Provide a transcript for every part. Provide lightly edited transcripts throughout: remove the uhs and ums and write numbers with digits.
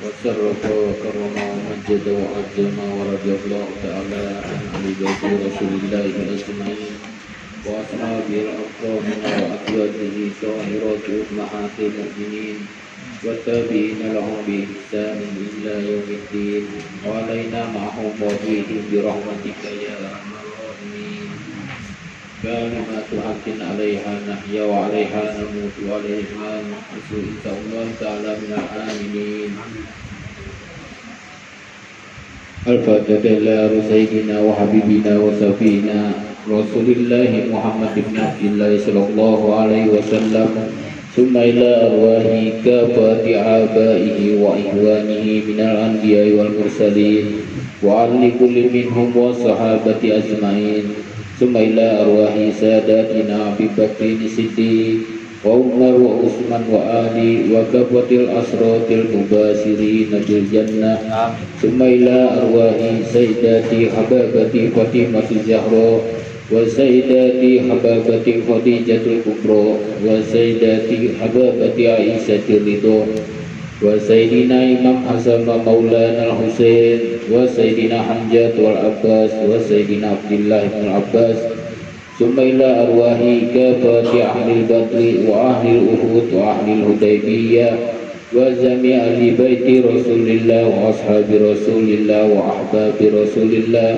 وشرف وكرم ومجد وعظم ورضي الله تعالى عن أهل بيت رسول الله أجمعين وأصحابه الأكرمين وأزواجه طاهرات أمهات المؤمنين والتابعين لهم بإحسان إلى يوم الدين وعلينا معهم وفيهم برحمتك يا أرحم الراحمين. كلمات حق عليها نحيا وعليها نموت وعليها نحشر إن شاء الله تعالى من الآمنين. الفاتحة إلى سيدنا وحبيبنا وسفينا رسول الله محمد بن عبد الله صلى الله عليه وسلم ثم إلى أرواح كافة آبائه وإخوانه من الأنبياء والمرسلين وعلى كل منهم والصحابة أجمعين ثم إلى أرواح ساداتنا أبي بكر الصديق وعمر وعثمان وعلي وكافة الأسرة المباشرين بالجنة ثم إلى أرواح سيداتي حبابتي فاطمة الزهراء وسيداتي حبابتي خديجة الكبرى وسيداتي حبابتي عائشة الرضا وسيدنا إمام حسن مولانا الحسين وسيدنا حمزة والعباس وسيدنا عبد الله بن العباس ثم إلى أرواح كافة أهل البدر وأهل الأحد وأهل الحديبية وجميع أهل بيت رسول الله وأصحاب رسول الله وأحباب رسول الله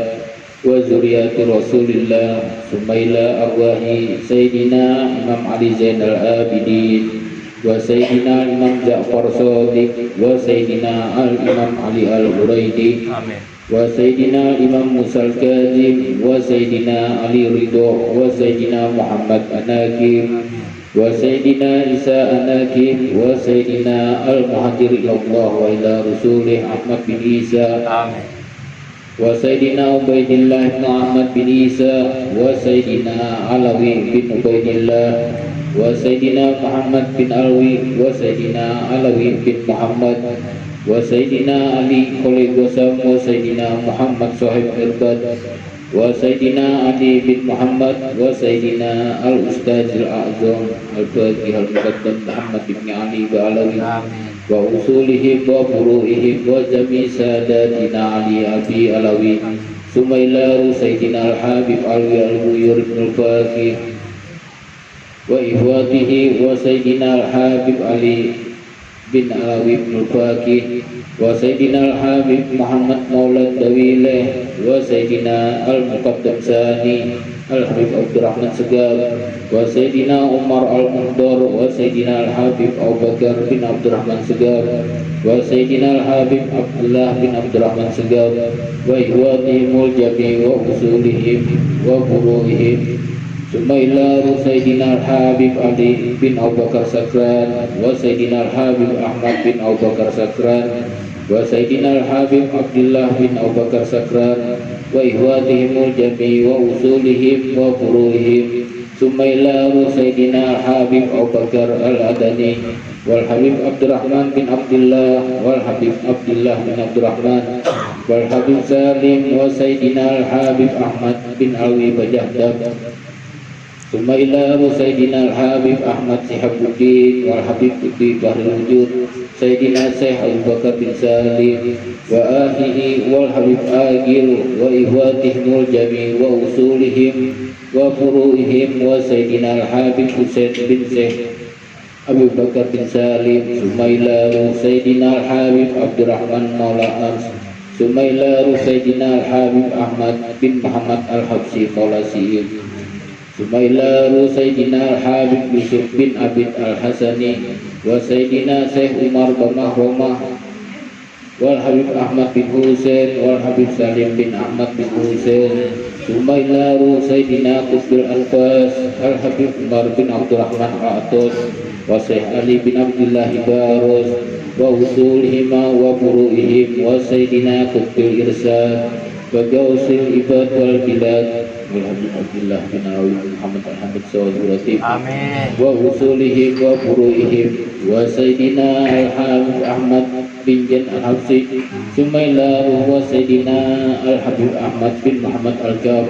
وذريات رسول الله ثم إلى أرواح سيدنا إمام علي زين العابدين وسيدنا الإمام جعفر صادق وسيدنا الإمام علي الهريدي وسيدنا الإمام موسى الكاظم وسيدنا علي رضا وسيدنا محمد الناكب وسيدنا عيسى الناكب وسيدنا المهاجر إلى الله وإلى رسوله أحمد بن عيسى وسيدنا عبيد الله بن أحمد بن عيسى وسيدنا علوي بن عبيد الله وسيدنا محمد بن علوي وسيدنا علوي بن محمد وسيدنا علي خليل وسام وسيدنا محمد صاحب إرباد وسيدنا علي بن محمد وسيدنا الأستاذ الأعظم الفقيه المقدم محمد بن علي بعلوي وأصولهم وفروعهم وجميع ساداتنا علي أبي علوي ثم إلى سيدنا الحبيب علوي الغيور بن الفقيه وإخواته وسيدنا الحبيب علي بن علوي بن الفقيه وسيدنا الحبيب محمد مولى الدويلة وسيدنا المقدم ثاني الحبيب عبد الرحمن سقال وسيدنا عمر المهدر وسيدنا الحبيب أبو بكر بن عبد الرحمن سقال وسيدنا الحبيب عبد الله بن عبد الرحمن سقال وإخواتهم الجميع وأصولهم وفروعهم ثم إلى سيدنا الحبيب علي بن أبو بكر سكران وسيدنا الحبيب أحمد بن أبو بكر سكران وسيدنا الحبيب عبد الله بن أبو بكر سكران وإخواتهم الجميع وأصولهم وفروعهم ثم إلى سيدنا الحبيب أبو بكر الأدني والحبيب عبد الرحمن بن عبد الله والحبيب عبد الله بن عبد الرحمن والحبيب سالم وسيدنا الحبيب أحمد بن علوي بجهدم ثم إلى سيدنا الحبيب أحمد شهاب الدين والحبيب قطبي بحر الوجود سيدنا شيخ أبو بكر بن سالم وآله والحبيب آجل وإخواتهم الجميع وأصولهم وفروعهم وسيدنا الحبيب حسين بن شيخ أبو بكر بن سالم ثم إلى سيدنا الحبيب عبد الرحمن مولى أمس ثم إلى سيدنا الحبيب أحمد بن محمد الحبشي مولى سيئ ثم إلى سيدنا الحبيب يوسف بن عبد الحسني وسيدنا شيخ عمر بن مهرمة والحبيب أحمد بن حسين والحبيب سالم بن أحمد بن حسين ثم إلى سيدنا قطب الأنفاس الحبيب عمر بن عبد الرحمن عطوس وشيخ علي بن عبد الله باروس وأصولهما وفروعهم وسيدنا قطب الإرشاد وغوث العباد والبلاد والحبيب عبد الله بن علوي محمد الحمد صاحب الرتيب وأصولهم وفروعهم وسيدنا الحبيب أحمد بن جن الحبشي ثم إلى سيدنا الحبيب أحمد بن محمد الكاف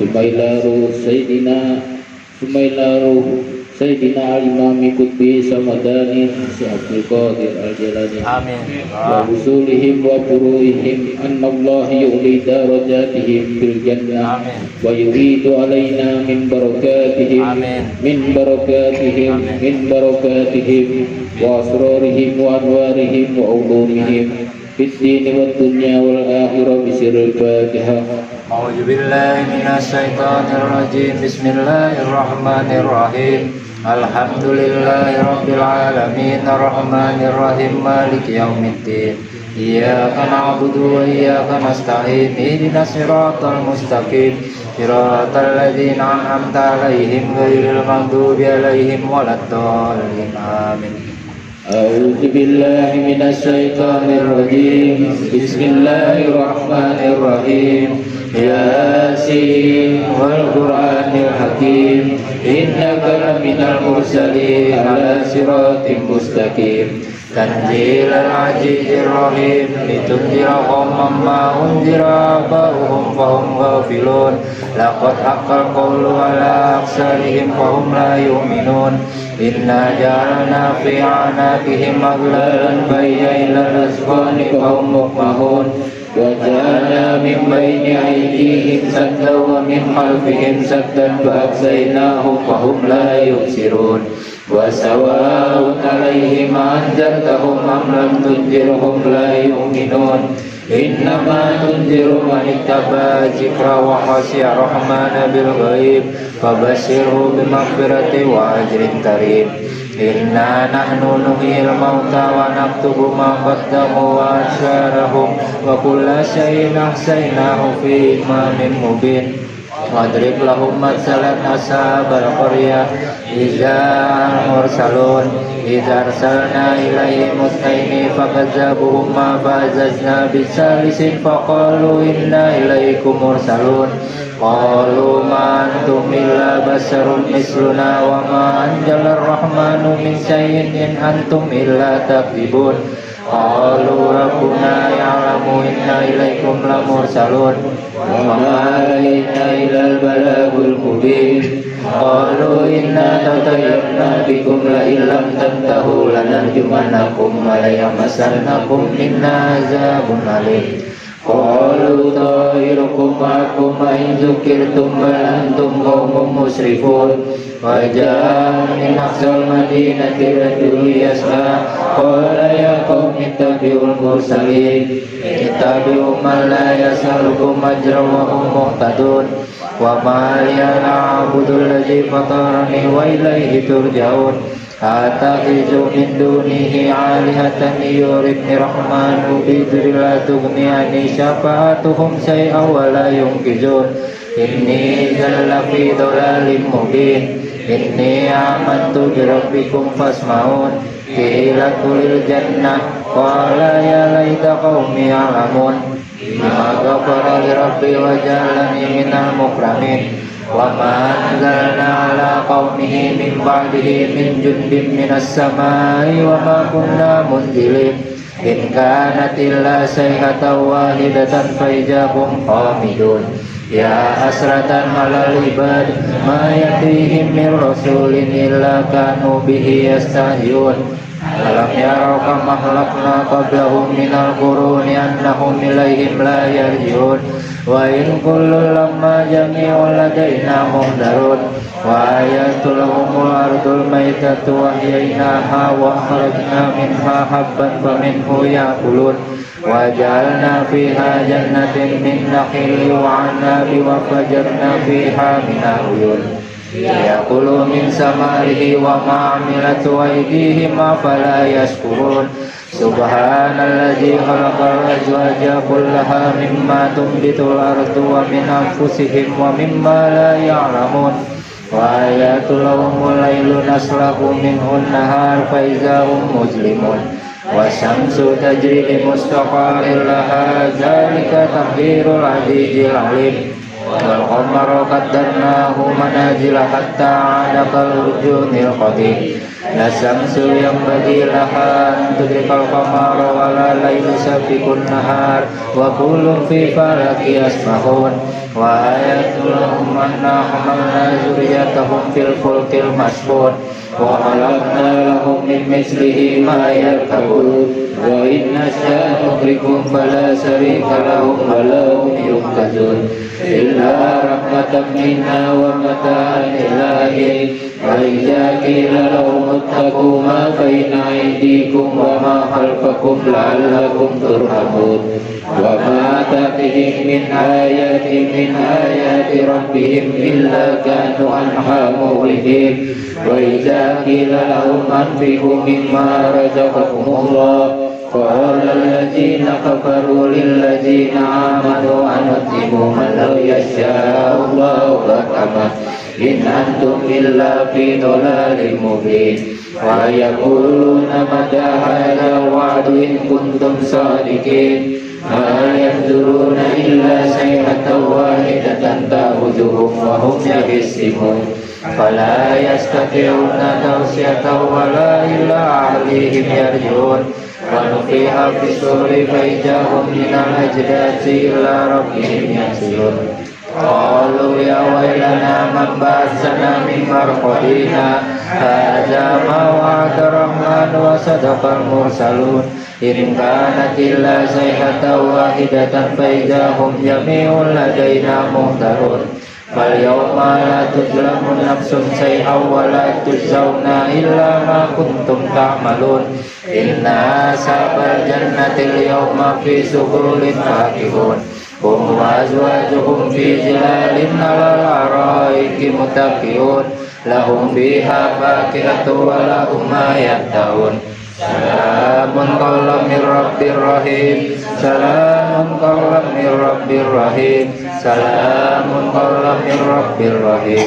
ثم إلى سيدنا ثم إلى Sayyidina al-Imami Qutbi Samadani Si Abdul Qadir al-Jalani Amin. wa usulihim wa furu'ihim anna Allah yu'li darajatihim fil jannah Amin. wa yuridu alaina min barakatihim Amin. min barakatihim min barakatihim wa asrarihim wa anwarihim wa ulumihim fid din wad dunya wal akhirah bisiril Fatihah. A'udzu billahi minasyaitonir rajim. Bismillahirrahmanirrahim. Alhamdulillahi rabbil alamin arrahmanir rahim maliki yaumiddin. Iyyaka na'budu wa iyyaka nasta'in. Ihdinas siratal mustaqim. Siratal ladzina an'amta 'alaihim ghairil maghdubi 'alaihim waladdallin. Amin. A'udzu billahi minasyaitonir rajim. Bismillahirrahmanirrahim. Yasin wal Qur'anil Hakim innaka laminal mursalin ala siratim mustaqim tanzilal azizir rahim litunzira qauman ma unzira abahum fahum ghafilun laqad haqqal qawlu ala aksarihim fahum la yu'minun inna ja'alna fi a'naqihim aghlalan fahiya asqani fahum muqmahun وجعلنا من بين أيديهم سدا ومن خلفهم سدا فأغشيناهم فهم لا يبصرون وسواء عليهم أنذرتهم أم لم تنذرهم لا يؤمنون إنما تنذر من اتبع الذكر وخشي الرحمن بالغيب فبشره بمغفرة وأجر كريم Inna nahnu nuhyil mauta wa naktubu ma qaddamu wa asyarahum wa kulla syai'in ahsaynahu fi imamin mubin wadrib lahum matsalan ashabal qaryah iza mursalun iza arsalna ilaihim mutsaini fakadzabuhuma fa'azazna bisalisin faqalu inna ilaikum mursalun qalu ma antum illa basarun misluna wa ma anzalar rahmanu min syai'in in antum illa takdzibun qalu rabbuna ya'lamu inna ilaikum lamursalun wa ma alaina illal balagul mubin qalu inna tatayyarna bikum la illam tantahu lanarjumannakum wa la yamassannakum minna azabun alim qalu ta'irukum ma'akum in dzukirtum bal antum qaumun musrifun wa ja'a min aqsal madinati rajulun yas'a qala ya qaumi ittabi'ul mursalin ittabi'u man la yas'alukum ajran wa hum muhtadun wa ma liya na'budu allazi fatarani wa ilayhi turja'un Atakhidhu min dunihi alihatan yuridni rahmanu bidri la tughni anni syafa'atuhum syai'an wa la yunqizun inni zalla fi dhalalin mubin inni amantu bi rabbikum fasma'un qila kulil jannah qala ya laita qaumi ya'lamun bima ghafara li rabbi wa ja'alani minal mukramin wa ma anzalna ala qaumihi min ba'dihi min jundin minas samai wa ma kunna munzilin in kanat illa sayhatan wahidatan fa ijahum qamidun ya hasratan alal ibad ma yatihim min rasulin illa kanu bihi yastahzi'un alam yarau kam ahlakna qablahum minal quruni annahum ilaihim la yarji'un wa in kullu lamma jami'un ladaina muhdarun wa ayatul lahumul ardul maitatu wa ahyaynaha wa akhrajna minha habban faminhu ya'kulun wa ja'alna fiha jannatin min nakhili wa 'anabi wa fajjarna fiha minal uyun yaqulu min samarihi wa ma 'amilatu aydihim afala yashkurun subhanalladzi khalaqal azwaja kullaha mimma tunbitul ardu wa min anfusihim wa mimma la ya'lamun wa ayatul lahumul lailu naslakhu minhun nahar fa idza hum mujlimun wa syamsu tajri li mustaqarrin laha dzalika taqdirul azizil alim wal qamara qaddarnahu manazila hatta 'ada kal urjunil qadim La syamsu yanbaghi laha an tudrikal qamara wa la laylu sabiqun nahar wa kullun fi falaki yasbahun wa ayatul lahum anna hamalna zurriyatahum fil fulkil mashhun wa khalaqna lahum min mislihi ma yarkabun wa inna nasya nughrikum fala sharika lahum wa lahum yuqazun illa rahmatan minna wa mata'an ilahi wa idza qila lahum ittaqu ma baina aydikum wa ma khalfakum la'allakum turhamun wa ma ta'tihim min ayatin min ayati rabbihim illa kanu anha mu'ridin wa idza qila lahum anfiqu mimma razaqakumullah قال الذين كفروا للذين آمنوا أنطعم من لو يشاء الله لأطعمه إن أنتم إلا في ضلال مبين ويقولون متى هذا الوعد إن كنتم صادقين ما ينظرون إلا صيحة واحدة تأخذهم وهم يخصمون فلا يستطيعون توصية ولا إلى أهلهم يرجعون ونفخ في الصور فإذا هم من الأجداث إلى ربهم ينسلون قالوا يا ويلنا من بعثنا من مرقدنا هذا ما وعد الرحمن وصدق المرسلون إن كانت إلا صيحة واحدة فإذا هم جميع لدينا محضرون فاليوم لا تظلم نفس شيئا ولا تجزون إلا ما كنتم تعملون إن أصحاب الجنة اليوم في سرور فاكهون هم وأزواجهم في ظلال على الأرائك متكئون لهم فيها فاكهة ولهم ما يدعون سلام قولا من رب رحيم سلام قولا من رب رحيم سلام قولا من رب رحيم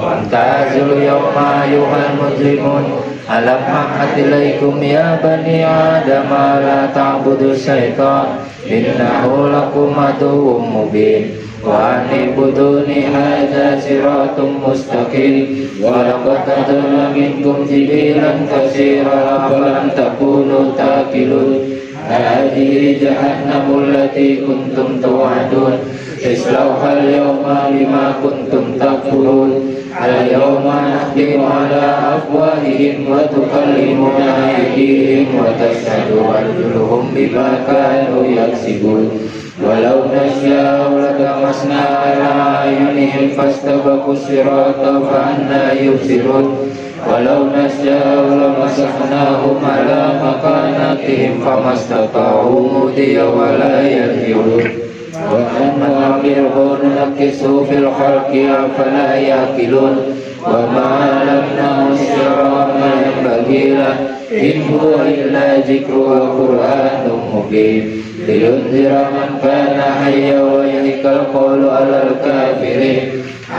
وامتازوا اليوم أيها المجرمون ألم أعهد إليكم يا بني آدم لا تعبدوا الشيطان إنه لكم عدو مبين وأن اعبدوني هذا صراط مستقيم ولقد أضل منكم جبلا كثيرا أفلم تكونوا تعقلون هذه جهنم التي كنتم توعدون اصلوها اليوم بما كنتم تكفرون اليوم نختم على أفواههم وتكلمنا أيديهم وتشهد أرجلهم بما كانوا يكسبون ولو نشاء لطمسنا على أعينهم فاستبقوا الصراط فأنى يبصرون ولو نشاء لمسحناهم على مكانتهم فما استطاعوا مضيا ولا يرجعون وأن نؤخره ننكسه في الخلق أفلا يأكلون وما علمناه الشرع ما ينبغي له إن هو إلا ذكر وقرآن مبين لينذر من كان حيا ويحق القول على الكافرين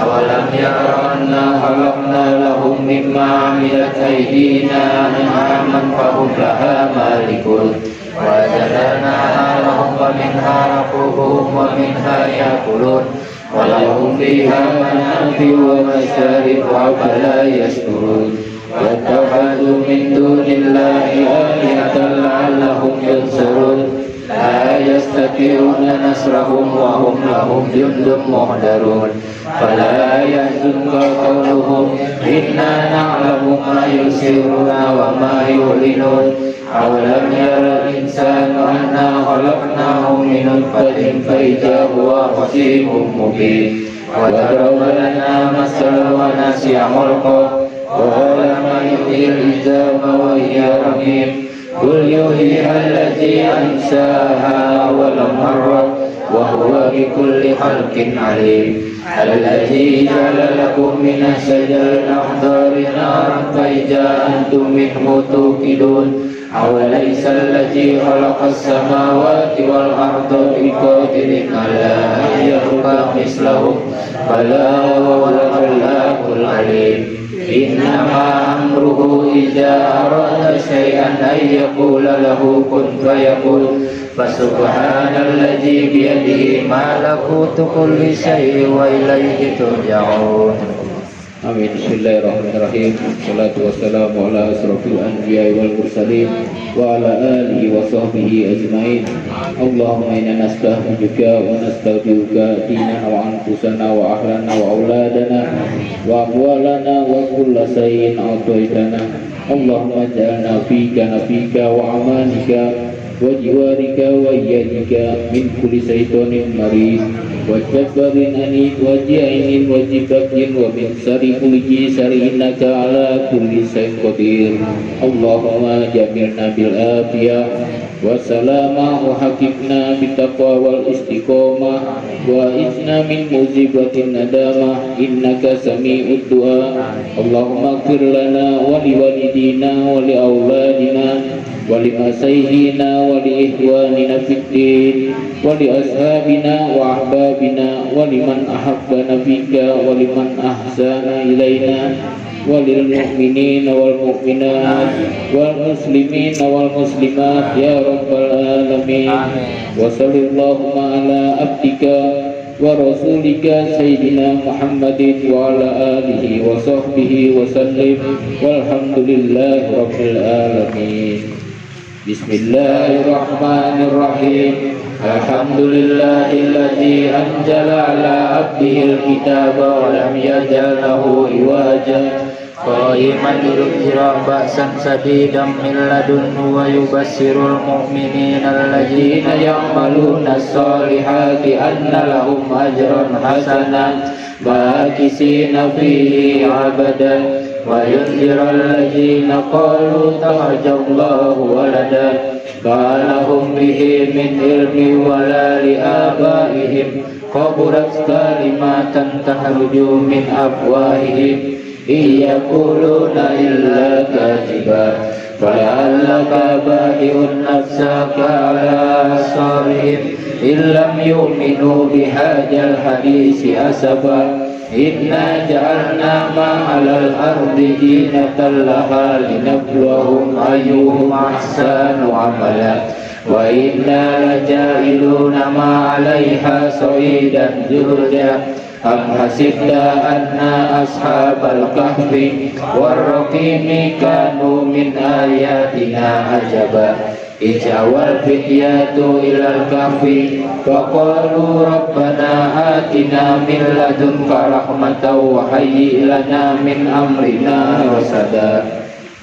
أولم يروا أنا خلقنا لهم مما عملت أيدينا أنعاما فهم لها مالكون وجعلناها لهم ومنها ركوبهم ومنها يأكلون ولهم فيها منافع ومشارب أفلا يشكرون واتخذوا من دون الله آلهة لعلهم ينصرون لا يستطيعون نصرهم وهم لهم جند محضرون فلا يحزنك قولهم إنا نعلم ما يسرون وما يعلنون أولم ير الإنسان أنا خلقناه من نطفة فإذا هو خصيم مبين وضرب لنا مثلا ونسي خلقه وقال من يحيي العظام وهي رميم قل يحييها التي أنشأها أول مرة وهو بكل خلق عليم الذي جعل لكم من الشجر الأخضر نارا فإذا أنتم منه توقدون أوليس الذي خلق السماوات والأرض بقادر على أن يخلق مثلهم بلى وهو الخلاق العليم إنما أمره إذا أراد شيئا أن يقول له كن فيكون فسبحان الذي بيده ملكوت كل شيء وإليه ترجعون. Amin. Bismillahirrahmanirrahim. Salatu wassalamu ala asrafil anbiya wal mursalin wa ala alihi wa sahbihi ajmain. Allahumma inna nasta'hinuka wa nasta'diuka dinana wa anfusana wa ahlana wa auladana wa amwalana wa kulla shay'in a'taitana. Allahumma ja'alna fika nabika wa amanika wa jiwarika wa iyadika min kulli syaitonin marid wa jabbarin anid wa ja'inin wa jibakin wa min sari kulli sari innaka ala kulli syai'in qadir. Allahumma jamilna bil afiyah wa salama wa hakikna bit taqwa wal istiqomah wa isna min muzibatin nadamah innaka sami'ud du'a. Allahumma ighfir lana wa li walidina wa li auladina wa li masaihina wa li ihwanina fid din wa li ashabina wa ahbabina wa liman ahabbana fika wa liman ahsana ilaina wa lil mu'minina wal mu'minat wal muslimina wal muslimat ya rabbal alamin. Wa sallallahu ala abdika wa rasulika sayyidina Muhammadin wa ala alihi wa sahbihi wa sallim walhamdulillahi rabbil alamin. Bismillahirrahmanirrahim. Alhamdulillahilladzi anzala ala abdihil kitaba wa lam yaj'al lahu iwaja qaiman yudhhiru ba'san shadidan min ladunhu wa yubassirul mu'minina alladzina ya'maluna as-solihati anna lahum ajran hasanan makisina fihi abadan wa yunziru alladzina qalu takhajjallahu waladan ma lahum bihi min ilmin wala li abaihim qaburat kalimatan tahruju min afwahihim iyaquluna illa kadhiba fala'allaka bahi'un nafsaka ala asarihim illam yu'minu bihadzal hadisi asaba inna ja'alna ma'alal ardi zinatan laha linabluwahum ayyuhum ahsanu amala wa inna laja'iluna ma'alaiha sa'idan zurja am hasibta anna ashabal kahfi warraqimi kanu min ayatina ajaba ijawal fityatu ilal kahfi faqalu rabbana atina min ladunka rahmatan wa hayyi lana min amrina rasada.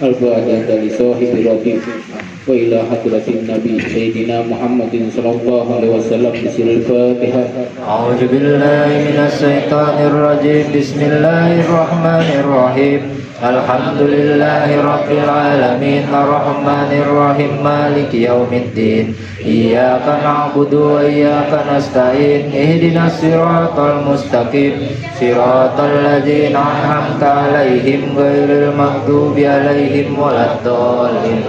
Al-Fatihah dari sahibi Rabi wa ila hadratin Nabi Sayyidina Muhammadin sallallahu alaihi wasallam bismil Fatihah. A'udzu billahi minasy syaithanir rajim. Bismillahirrahmanirrahim. Alhamdulillahi rabbil alamin arrahmanir rahim maliki yaumiddin iyyaka na'budu wa iyyaka nasta'in ihdinas siratal mustaqim siratal ladzina an'amta 'alaihim ghairil maghdubi 'alaihim waladdallin.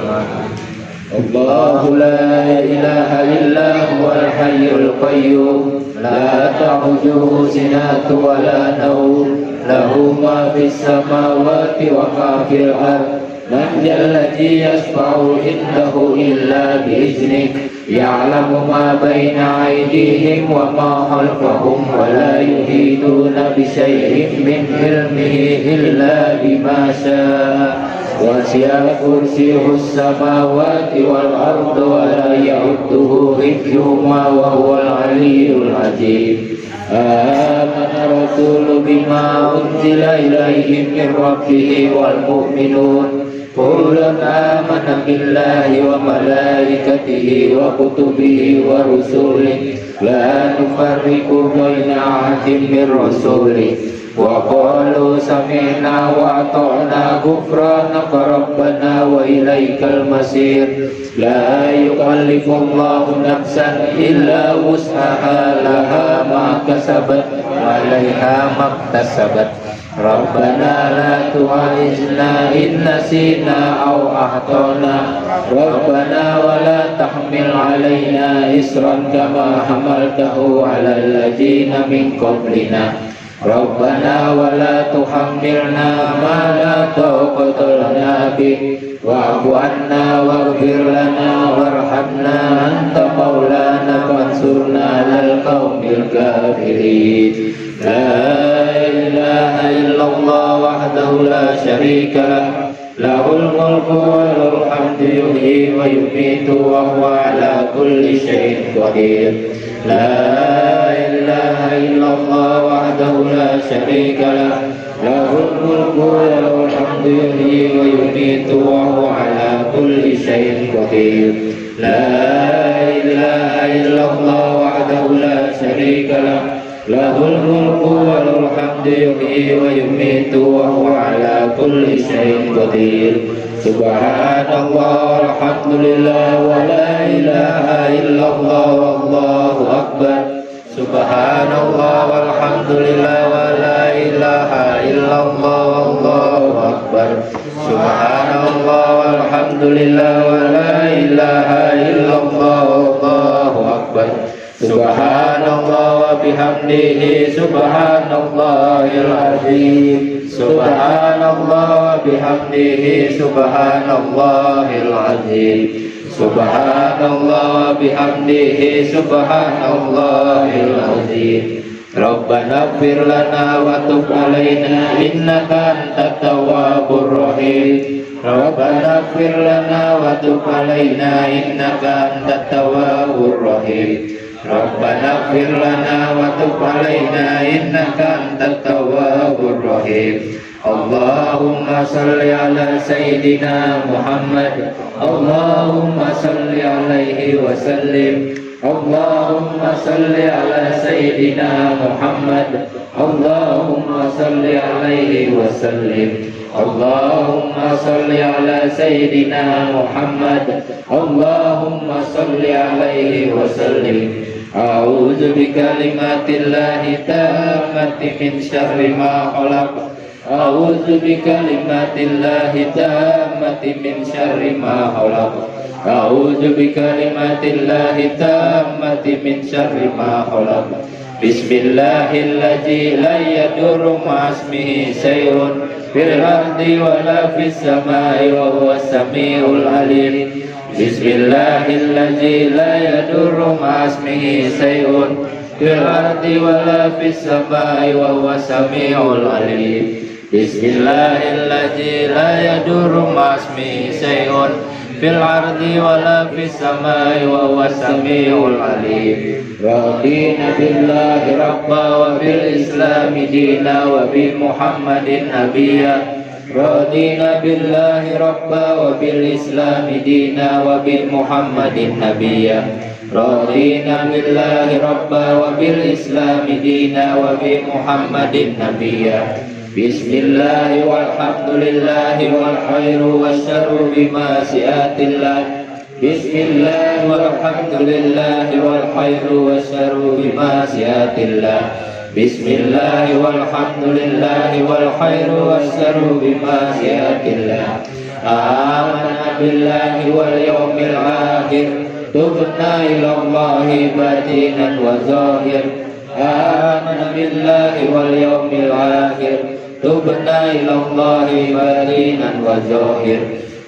Allahu la ilaha illa huwal hayyul qayyum la ta'khudhuhu sinatun wa la nawm lahu ma fis samawati wa ma fil ardh man alladhi yashfa'u indahu illa bi'iznihi ya'lamu ma baina aydihim wa ma khalfahum wa la yuhituna bi shay'in min ilmihi illa bima sha'a wasi'a kursiyyuhus samawati wal arda wa la ya'uduhu hifdhuhuma wa huwal 'aliyyul 'azim. Amana rasulu bima unzila ilaihi min rabbih wal mu'minun kullun amana billahi wa malaikatihi wa kutubihi wa rusulihi la nufarriqu baina ahadin min rusulihi wa qalu sami'na wa ata'na ghufranaka rabbana wa ilaikal masir. La yukallifullahu nafsan illa wus'aha laha ma kasabat wa 'alaiha maktasabat. Rabbana la tu'akhizna in nasina aw akhtana. Rabbana wa la tahmil 'alaina isran kama hamaltahu 'alal ladzina min qablina. Rabbana wa la tuhammilna ma la taqata lana bih wa'fu 'anna waghfir lana warhamna anta maulana fansurna 'alal qaumil kafirin. La ilaha illallah لا شريك له له الملك وله الحمد يحيي ويميت وهو على كل شيء قدير لا إله إلا الله وحده لا شريك له له الملك وله الحمد يحيي ويميت وهو على كل شيء قدير لا إله إلا الله وحده لا شريك له له الملك وله الحمد يحيي ويميت وهو على كل شيء قدير سبحان الله والحمد لله ولا إله إلا الله والله أكبر سبحان الله والحمد لله ولا إله إلا الله والله أكبر سبحان الله والحمد لله ولا إله إلا الله والله أكبر سبحان الله وبحمده سبحان الله العظيم سبحان الله وبحمده سبحان الله العظيم سبحان الله وبحمده سبحان الله العظيم ربنا اغفر لنا وتب علينا إنك أنت التواب الرحيم ربنا اغفر لنا وتب علينا إنك أنت التواب الرحيم ربنا اغفر لنا وتب علينا إنك أنت التواب الرحيم اللهم صل على سيدنا محمد اللهم صل عليه وسلم اللهم صل على سيدنا محمد اللهم صل عليه وسلم اللهم صل على سيدنا محمد اللهم صل عليه وسلم أعوذ بكلمات الله التامة من شر ما خلق أعوذ بكلمات الله التامة من شر ما خلق أعوذ بكلمات الله التامة من شر ما خلق بسم الله الذي لا يضر مع اسمه شيء في الأرض ولا في السماء وهو السميع العليم بسم الله الذي لا يضر مع اسمه شيء في الأرض ولا في السماء وهو السميع العليم بسم الله الذي لا يضر مع اسمه شيء في الأرض ولا في السماء وهو السميع العليم رضينا بالله ربا وبالإسلام دينا وبمحمد نبيا رضينا بالله ربا وبالإسلام دينا وبمحمد نبيا رضينا بالله ربا وبالإسلام دينا وبمحمد نبيا بسم الله والحمد لله والخير والشر بمشيئة الله بسم الله والحمد لله والخير والشر بمشيئة الله بسم الله والحمد لله والخير والشر بمشيئة الله آمنا بالله واليوم الآخر تبنا إلى الله باطنا وظاهر آمنا بالله واليوم الآخر تبنا إلى الله باطنا وظاهر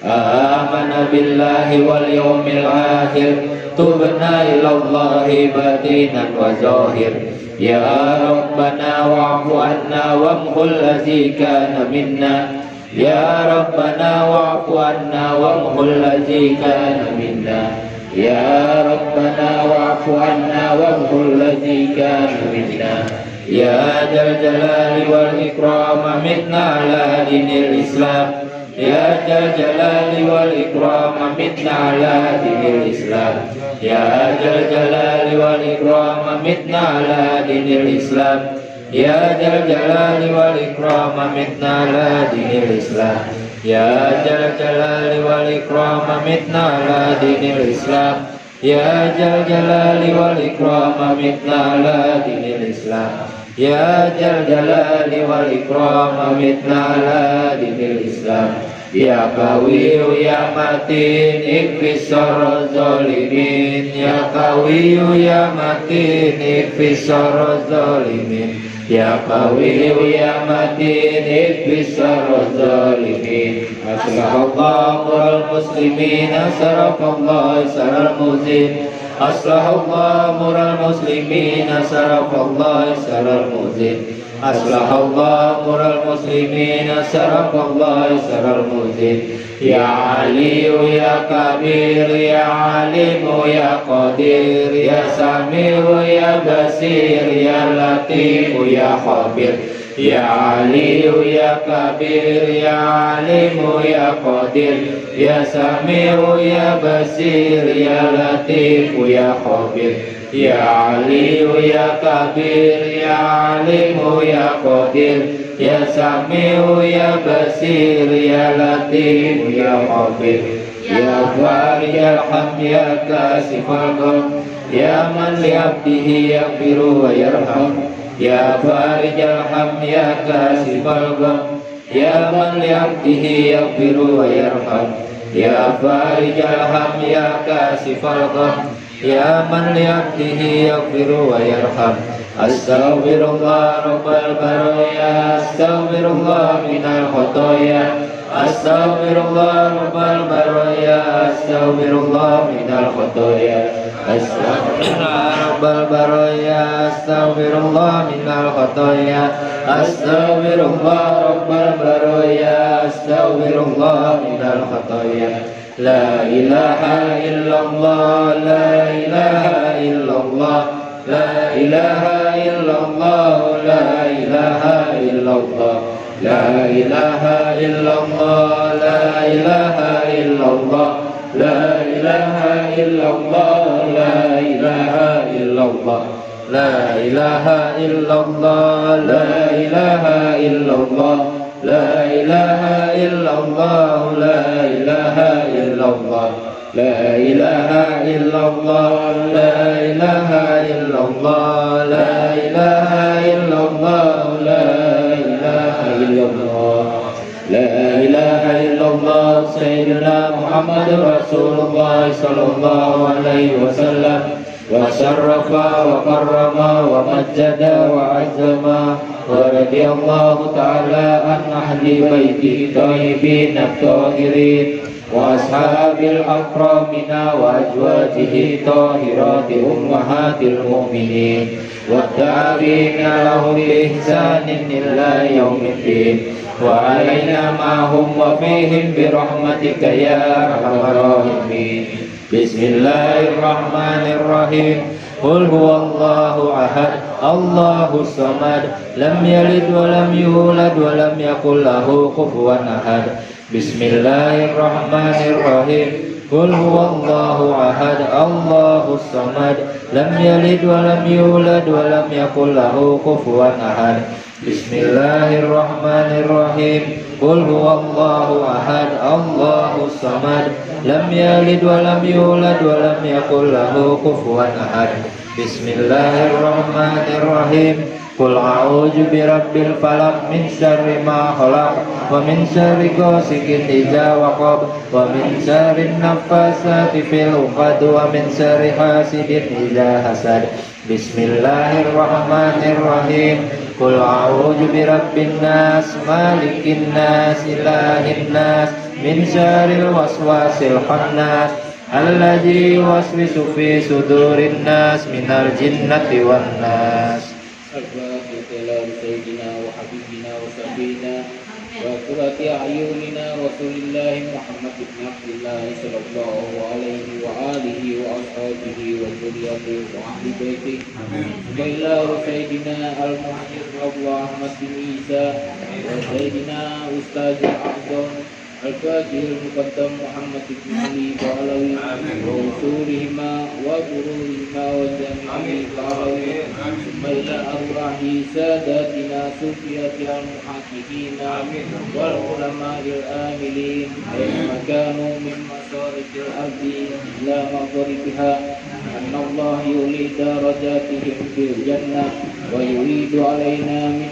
آمنا بالله واليوم الآخر تبنا إلى الله باطنا وظاهر يا ربنا واعف عنا وامحو الذي كان منا يا ربنا واعف عنا وامحو الذي كان منا يا ربنا واعف عنا وامحو الذي كان منا يا ذا الجلال والإكرام متنا على دين الإسلام يا ذا الجلال والإكرام متنا على دين الإسلام يا ذا الجلال والإكرام متنا على دين الإسلام يا ذا الجلال والإكرام متنا على دين الإسلام يا ذا الجلال والإكرام متنا على دين الإسلام يا ذا الجلال والإكرام متنا على دين الإسلام يا ذا الجلال والإكرام متنا على دين الإسلام يا قوي يا متين اكفي شر الظالمين يا قوي يا متين اكفي شر الظالمين يا قوي يا متين اكفي شر الظالمين أصلح الله أمر المسلمين صرف الله شر المؤذين أصلح الله أمر المسلمين صرف الله شر المؤذين أصلح الله أمور المسلمين سرق الله سر المسلمين يا علي يا كبير يا عليم يا قدير يا سميع يا بصير يا لطيف يا خبير يا علي يا كبير يا عليم يا قدير يا سميع يا بصير يا لطيف يا خبير يا علي يا كبير يا عليم يا قدير يا سميع يا بصير يا لطيف يا خبير يا فارج الهم يا كاشف الغم يا من لعبده يغفر ويرحم يا فارج الهم يا كاشف الغم يا من لعبده يغفر ويرحم يا فارج الهم يا كاشف الغم يا من لعبده يغفر ويرحم أستغفر الله رب البرايا أستغفر الله من الخطايا أستغفر الله رب البرايا أستغفر الله من الخطايا أستغفر الله رب البرايا أستغفر الله من الخطايا أستغفر الله رب البرايا أستغفر الله من الخطايا لا إله إلا الله لا إله إلا الله لا إله إلا الله لا إله إلا الله لا إله إلا الله لا إله إلا الله لا إله إلا الله لا إله إلا الله لا إله إلا الله لا إله إلا الله لا إله إلا الله لا إله إلا الله لا إله إلا الله لا إله إلا الله لا إله إلا الله لا إله إلا الله لا إله إلا الله سيدنا محمد رسول الله صلى الله عليه وسلم وشرف وكرم ومجد وعزم ورضي الله تعالى عن أهل بيته الطيبين الطاهرين وأصحاب الأكرمين وأزواجه الطاهرات أمهات المؤمنين والتابعين لهم بإحسان إلى يوم الدين وعلينا معهم وفيهم برحمتك يا أرحم الراحمين بسم الله الرحمن الرحيم قل هو الله أحد الله الصمد لم يلد ولم يولد ولم يكن له كفوا أحد بسم الله الرحمن الرحيم قل هو الله أحد الله الصمد لم يلد ولم يولد ولم يكن له كفوا أحد بسم الله الرحمن الرحيم قل هو الله أحد الله الصمد لم يلد ولم يولد ولم يكن له كفوا أحد بسم الله الرحمن الرحيم قل أعوذ برب الفلق من شر ما خلق ومن شر غاسق إذا وقب ومن شر النفاثات في العقد ومن شر حاسد إذا حسد بسم الله الرحمن الرحيم قل أعوذ برب الناس مالك الناس إله الناس من شر الوسواس الخناس الذي يوسوس في صدور الناس من الجنة والناس الفاتحة سيدنا وحبيبنا وسيدنا وقرة أعيننا رسول الله محمد بن عبد الله صلى الله عليه وآله وأصحابه وذريته وأهل بيته وإلى سيدنا المحيي أبو أحمد بن عيسى وسيدنا أستاذ الأعظم الفاتح المقدم محمد بن علي بعلوي وأصولهما وفروعهما وجميع بعلوي ثم إلى أرواح ساداتنا صوفية المحققين والعلماء الآملين أينما كانوا من مشارق الأرض إلى مغربها أن الله يولي درجاتهم في الجنة ويريد علينا من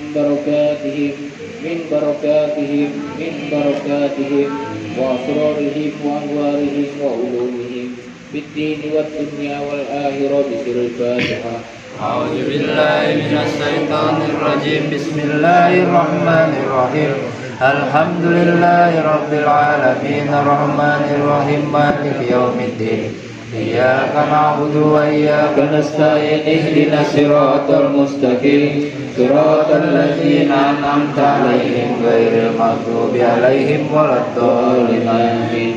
بركاتهم وأسرارهم وأنوارهم وعلومهم في الدين والدنيا والآخرة بسر الفاتحة. أعوذ بالله من الشيطان الرجيم بسم الله الرحمن الرحيم الحمد لله رب العالمين الرحمن الرحيم مالك يوم الدين إياك نعبد وإياك نستعين اهدنا الصراط المستقيم صراط الذين أنعمت عليهم غير المغضوب عليهم ولا الضالين آمين.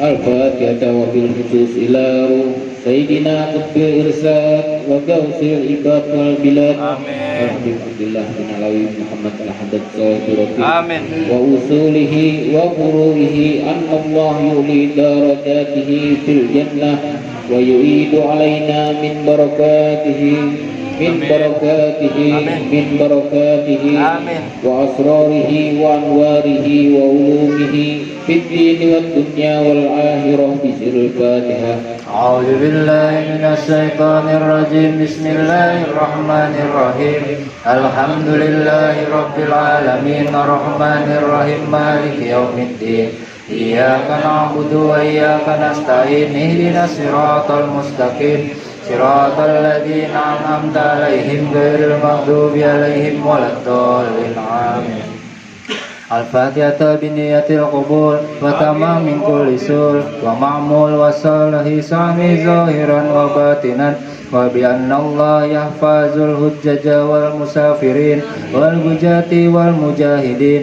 الفاتحة وبالخصوص إلى روح سيدنا قطب الإرشاد وغوث العباد والبلاد عبد الله بن علوي محمد الحدث صاحب آمين وأصوله وفروعه أن الله يولي درجاته في الجنة ويعيد علينا من بركاته وأسراره وأنواره وعلومه في الدين والدنيا والآخرة بسر الفاتحة. أعوذ بالله من الشيطان الرجيم بسم الله الرحمن الرحيم الحمد لله رب العالمين الرحمن الرحيم مالك يوم الدين إياك نعبد وإياك نستعين اهدنا الصراط المستقيم صراط الذين أنعمت عليهم غير المغضوب عليهم ولا الضالين آمين. الفاتحة بنية القبول وتمام من كل سور ومعمول وصالح سامي ظاهرا وباطنا وبأن الله يحفظ الحجج والمسافرين والحجاة والمجاهدين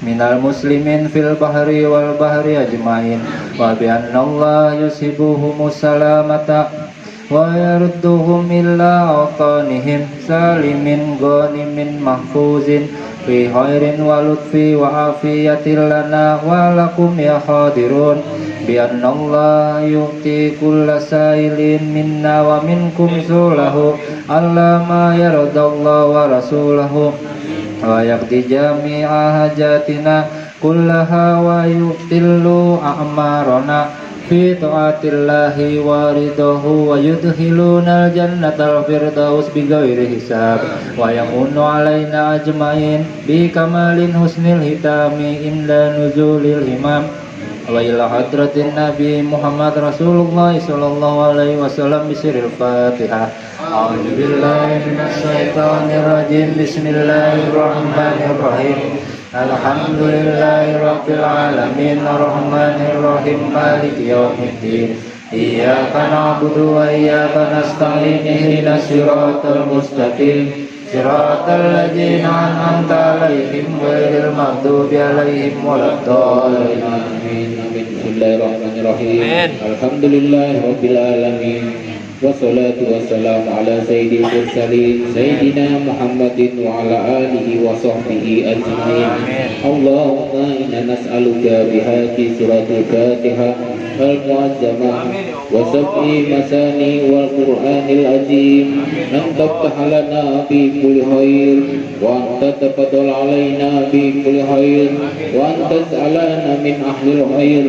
من المسلمين في البحر والبحر أجمعين وبأن الله يصيبهم السلامة ويردهم إلى أوطانهم سالم غانم محفوظ في خير ولطف وعافية لنا ولكم يا حاضرون بأن الله يؤتي كل سائل منا ومنكم سؤله على ما يرضى الله ورسوله ويقضي جميع حاجاتنا كلها ويبطل أعمارنا في طاعة الله ورضاه ويدخلنا الجنة الفردوس بغير حساب ويمن علينا أجمعين بكمال حسن الختام عند نزول الهمام وإلى حضرة النبي محمد رسول الله صلى الله عليه وسلم بسر الفاتحة. أعوذ بالله من الشيطان الرجيم بسم الله الرحمن الرحيم الحمد لله رب العالمين الرحمن الرحيم مالك يوم الدين إياك نعبد وإياك نستعين اهدنا الصراط المستقيم صراط الذين أنعمت عليهم غير المغضوب عليهم ولا الضالين آمين. بسم الله الرحمن الرحيم الحمد لله رب العالمين والصلاة والسلام على سيد المرسلين سيدنا محمد وعلى آله وصحبه أجمعين. اللهم إنا نسألك بهذه سورة الفاتحة المعظمة وسبع مثاني والقرآن العظيم أن تفتح لنا بكل خير وأن تتفضل علينا بكل خير وأن تجعلنا من أهل الخير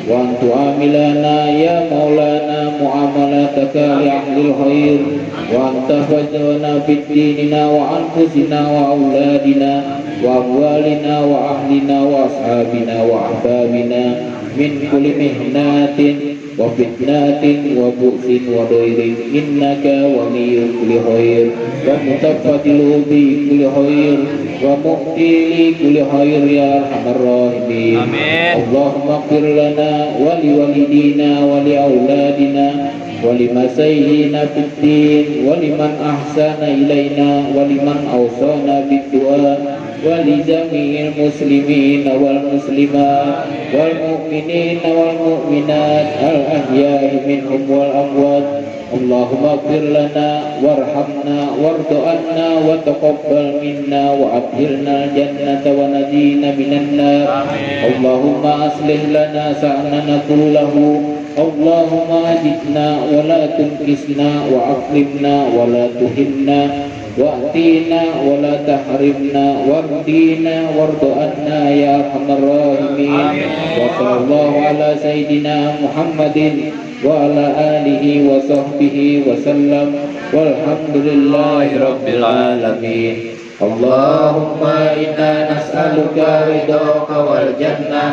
وأن تعاملنا يا مولانا معاملتك لأهل الخير وأن تحفظنا في ديننا وأنفسنا وأولادنا وأموالنا وأهلنا وأصحابنا وأحبابنا من كل مهنات وفتنات وبؤس وضير إنك ولي كل خير ومتفضل بكل خير ومؤتي لكل خير يا أرحم الراحمين. اللهم اغفر لنا ولوالدينا ولأولادنا ولمسيحنا في الدين ولمن أحسن إلينا ولمن أوصانا بالدعاء ولجميع المسلمين والمسلمات والمؤمنين والمؤمنات الأحياء منهم والأموات. اللهم اغفر لنا وارحمنا وارض عنا وتقبل منا وأدخلنا الجنة ونجينا من النار. اللهم أصلح لنا شأننا كله اللهم أجدنا ولا تنكسنا وأكرمنا ولا تهنا وأتينا ولا تحرمنا وارضينا وارض عنا يا أرحم الراحمين. وصلى الله على سيدنا محمد وعلى آله وصحبه وسلم والحمد لله رب العالمين. اللهم إنا نسألك رضاك والجنة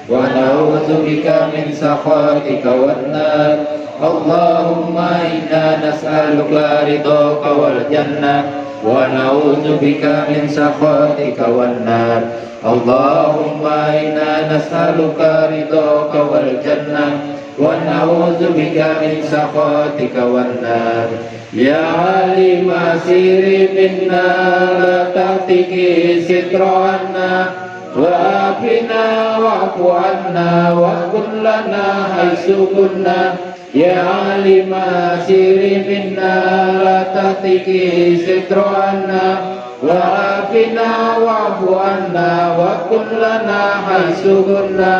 ونعوذ بك من سخطك والنار. اللهم إنا نسألك رضاك والجنة ونعوذ بك من سخطك والنار. اللهم إنا نسألك رضاك والجنة ونعوذ بك من سخطك والنار يا عالم سر منا لا تهتك ستر عنا وعافنا واعف عنا وكن لنا حيث كنا يا عالم سر منا لا تهتك ستر عنا وعافنا واعف عنا وكن لنا حيث كنا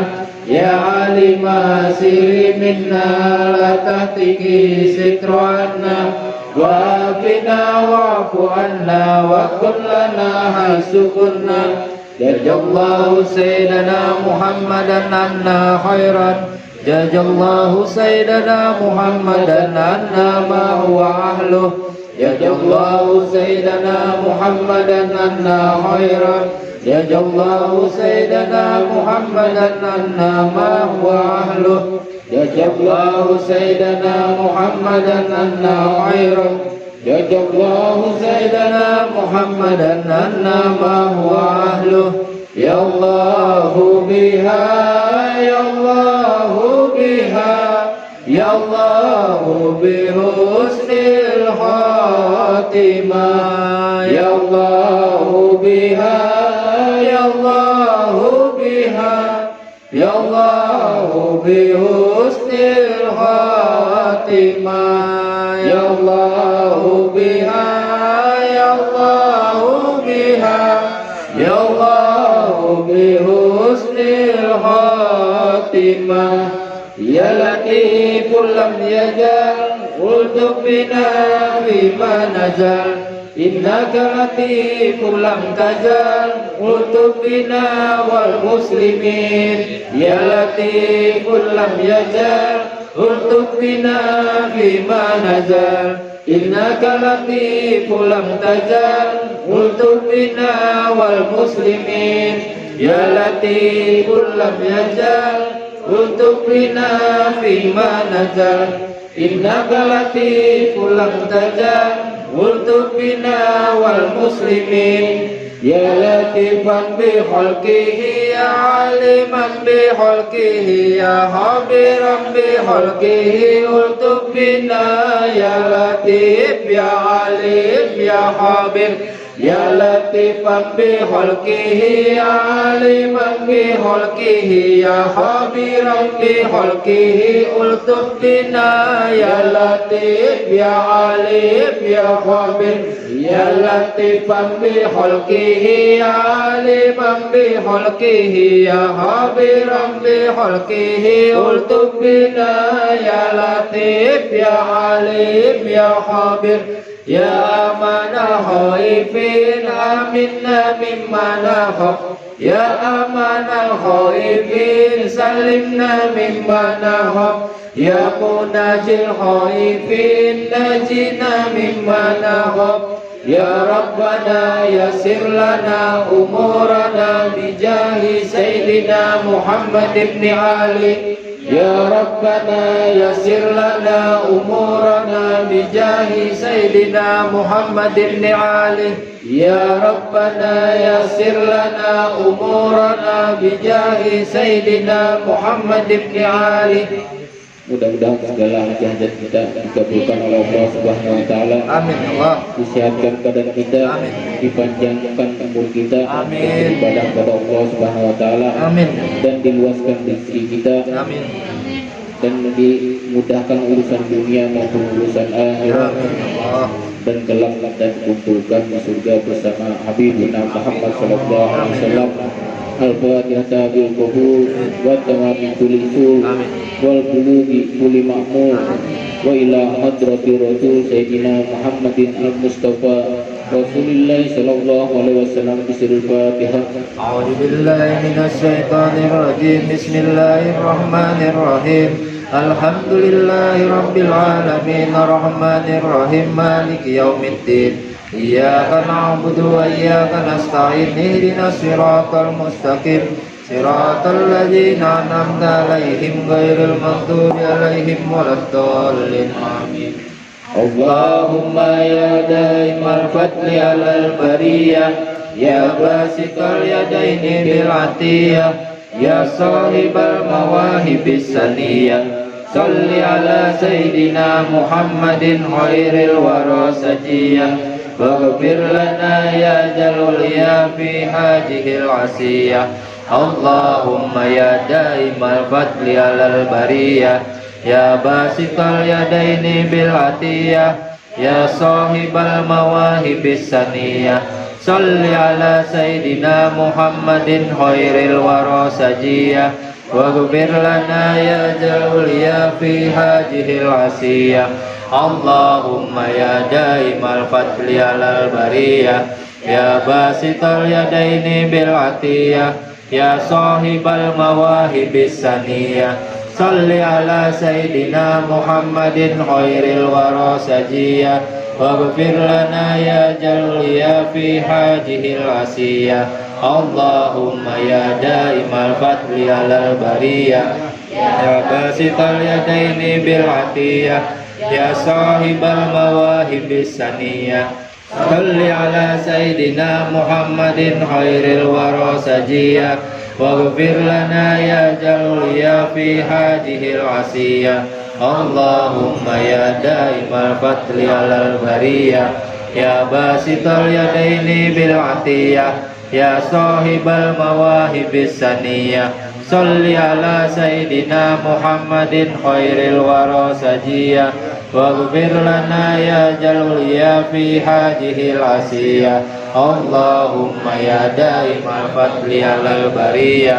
يا عالم سر منا لا تهتك ستر عنا وعافنا واعف عنا وكن لنا حيث كنا جزا الله سيدنا محمدا عنا خيرا جزا الله سيدنا محمدا عنا ما هو أهله جزا الله سيدنا محمدا عنا خيرا جزا الله سيدنا محمدا عنا ما هو أهله جزا الله سيدنا محمدا عنا خيرا جزا الله سيدنا محمدا عنا ما هو أهله يا الله بها يا الله بها يا الله بحسن الخاتمة يا الله بها يا الله بها يا الله بحسن الخاتمة يا الله بها يا الله بها يا الله بحسن الخاتمة يا لطيف لم يزل الطف بنا فيما نزل إنك لطيف لم تزل الطف بنا والمسلمين يا لطيف لم يزل الطف بنا فيما نزل إنك لطيف لم تزل الطف بنا والمسلمين يا لطيف لم يزل الطف بنا فيما نزل إنك لطيف لم تزل الطف بنا والمسلمين يا لطيفا بخلقه يا عالما بخلقه يا خبيرا بخلقه الطف بنا يا لطيف يا عليم يا خبير يا لطيفا بخلقه يا عالما بخلقه يا خبيرا بخلقه الطف بنا يا لطيف يا عليم يا خبير يا لطيفا بخلقه يا عالما بخلقه يا خبيرا بخلقه الطف بنا يا لطيف يا عليم يا خبير يا أمان الخائفين آمنا مما نخاف يا أمان الخائفين سلمنا مما نخاف يا مناجي الخائفين نجنا مما نخاف يا ربنا يسر لنا أمورنا بجاه سيدنا محمد بن علي يا ربنا يسر لنا أمورنا بجاه سيدنا محمد بن علي يا ربنا يسر لنا أمورنا بجاه سيدنا محمد بن علي. Mudah-mudahan segala hajat kita dikabulkan oleh Allah Subhanahu wa taala. Amin ya Allah. Disehatkan badan kita, amin. Dipanjangkan umur kita, amin. Beribadah kepada Allah Subhanahu wa taala. Amin. Dan diluaskan rezeki kita. Amin. Dan dimudahkan urusan dunia maupun urusan akhirat. Amin ya Allah. Dan kelak kita dikumpulkan di surga bersama Habibina Muhammad sallallahu alaihi wasallam. Al-Fatihah bil qabul wa tamamul usul wal bulughi kulli ma'mur wa ila hadrati rasul sayyidina Muhammadin al-Mustafa Rasulullah sallallahu alaihi wasallam bisirul Fatihah. A'udzu billahi minasy syaithanir rajim. Bismillahirrahmanir rahim. Alhamdulillahi rabbil alamin arrahmanir rahim maliki yaumiddin. Iyyaka na'budu wa iyyaka nasta'in ihdinas siratal mustaqim siratal ladzina an'amta 'alaihim ghairil maghdubi 'alaihim waladdallin amin. Allahumma ya daimal fadli 'alal bariyah ya basikal yadaini bil atiyah ya sahibal mawahibis saniyah صل على سيدنا محمد خير الورى سجيا واغفر لنا يا جلال يا في حاجه العسية اللهم يا دائم الفضل على البرية يا باسط اليدين بالعطية يا صاحب المواهب السنية صل على سيدنا محمد خير الورى سجيا واغفر لنا يا جلال يا في حاجه العسية اللهم يا دائم الفضل على البرية يا باسط اليدين بالعطية يا صاحب المواهب السنية صل على سيدنا محمد خير الورى سجيا واغفر لنا يا جلال يا في حاجه العسية اللهم يا دائم الفضل على البرية يا باسط اليدين بالعطية يا صاحب المواهب السنية صل على سيدنا محمد خير الورى سجيا واغفر لنا يا جلال يا في حاجه العسية اللهم يا دائم الفضل على البرية يا باسط اليدين بالعطية يا صاحب المواهب السنية صل على سيدنا محمد خير الورى سجيا واغفر لنا يا جلال يا في حاجه العسية اللهم يا دائم الفضل على البرية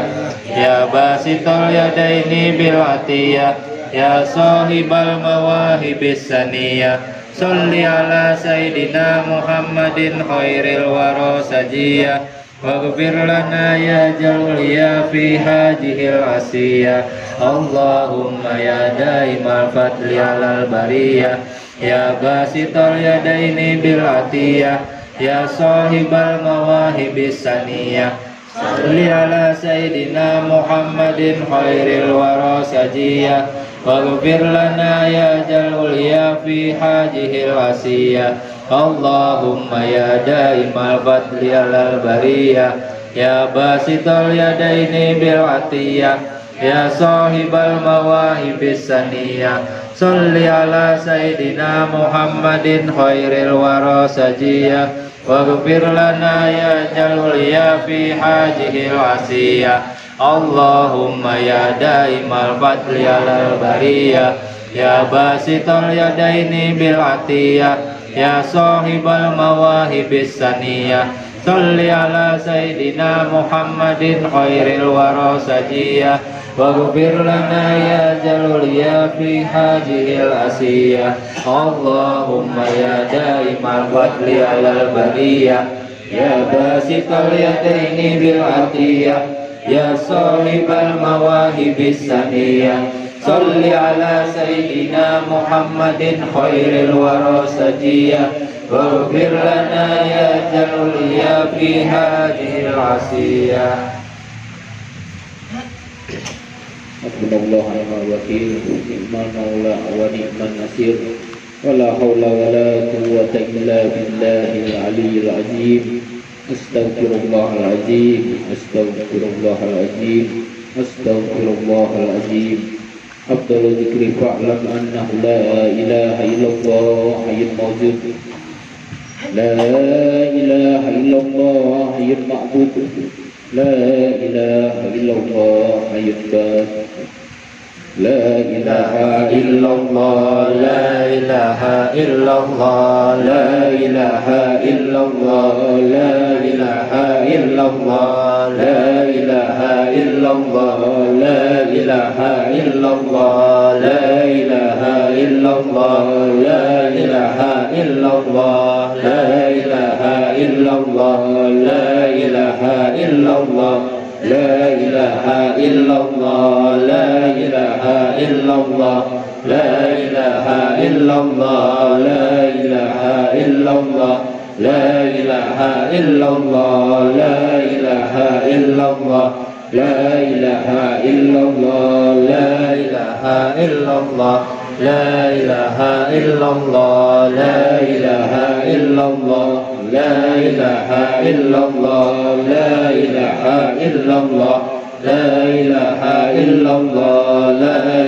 يا باسط اليدين بالعطية يا صاحب المواهب السنية صل على سيدنا محمد خير الورى سجيا واغفر لنا يا جلال يا في حاجه العسية اللهم يا دائم الفضل على البرية يا باسط اليدين بالعطية يا صاحب المواهب السنية صل على سيدنا محمد خير الورى سجيا واغفر لنا يا جلال يا في حاجه العسية اللهم يا دائم الفضل على البرية يا باسط اليدين بالعطية يا صاحب المواهب السنية صل على سيدنا محمد خير الورى سجيا واغفر لنا يا جلال يا في حاجه العسية اللهم يا دائم الفضل على البرية يا باسط اليدين بالعطية يا صاحب المواهب السنية صل على سيدنا محمد خير الورى سجيا واغفر لنا يا جلال يا في حاجه العسية اللهم يا دائم الفضل على البرية يا باسط اليدين بالعطية يا صاحب المواهب السنية صل على سيدنا محمد خير الورى سجيا واغفر لنا يا جلال يا في هذه العسية Hasbunallah wa ni'mal wakil, ni'mal maula wa ni'man nasir, wala haula wala quwwata illa billahil aliyyil azim. Astaghfirullahal azim, astaghfirullahal azim, astaghfirullahal azim. Afdalu dzikri fa'lam annahu la ilaha illallah hayyul mawjud. La ilaha illallah hayyul ma'bud. La ilaha illallah hayyul baqi. La ilaha illallah, la ilaha illallah, la ilaha illallah, la ilaha illallah, la ilaha illallah, la ilaha illallah, la ilaha illallah, la ilaha illallah, la ilaha illallah, la ilaha illallah. لا إله إلا الله لا إله إلا الله لا إله إلا الله لا إله إلا الله لا إله إلا الله لا إله إلا الله لا إله إلا الله لا إله إلا الله لا إله إلا الله لا إله إلا الله لا إله إلا الله لا إله إلا الله لا إله إلا الله لا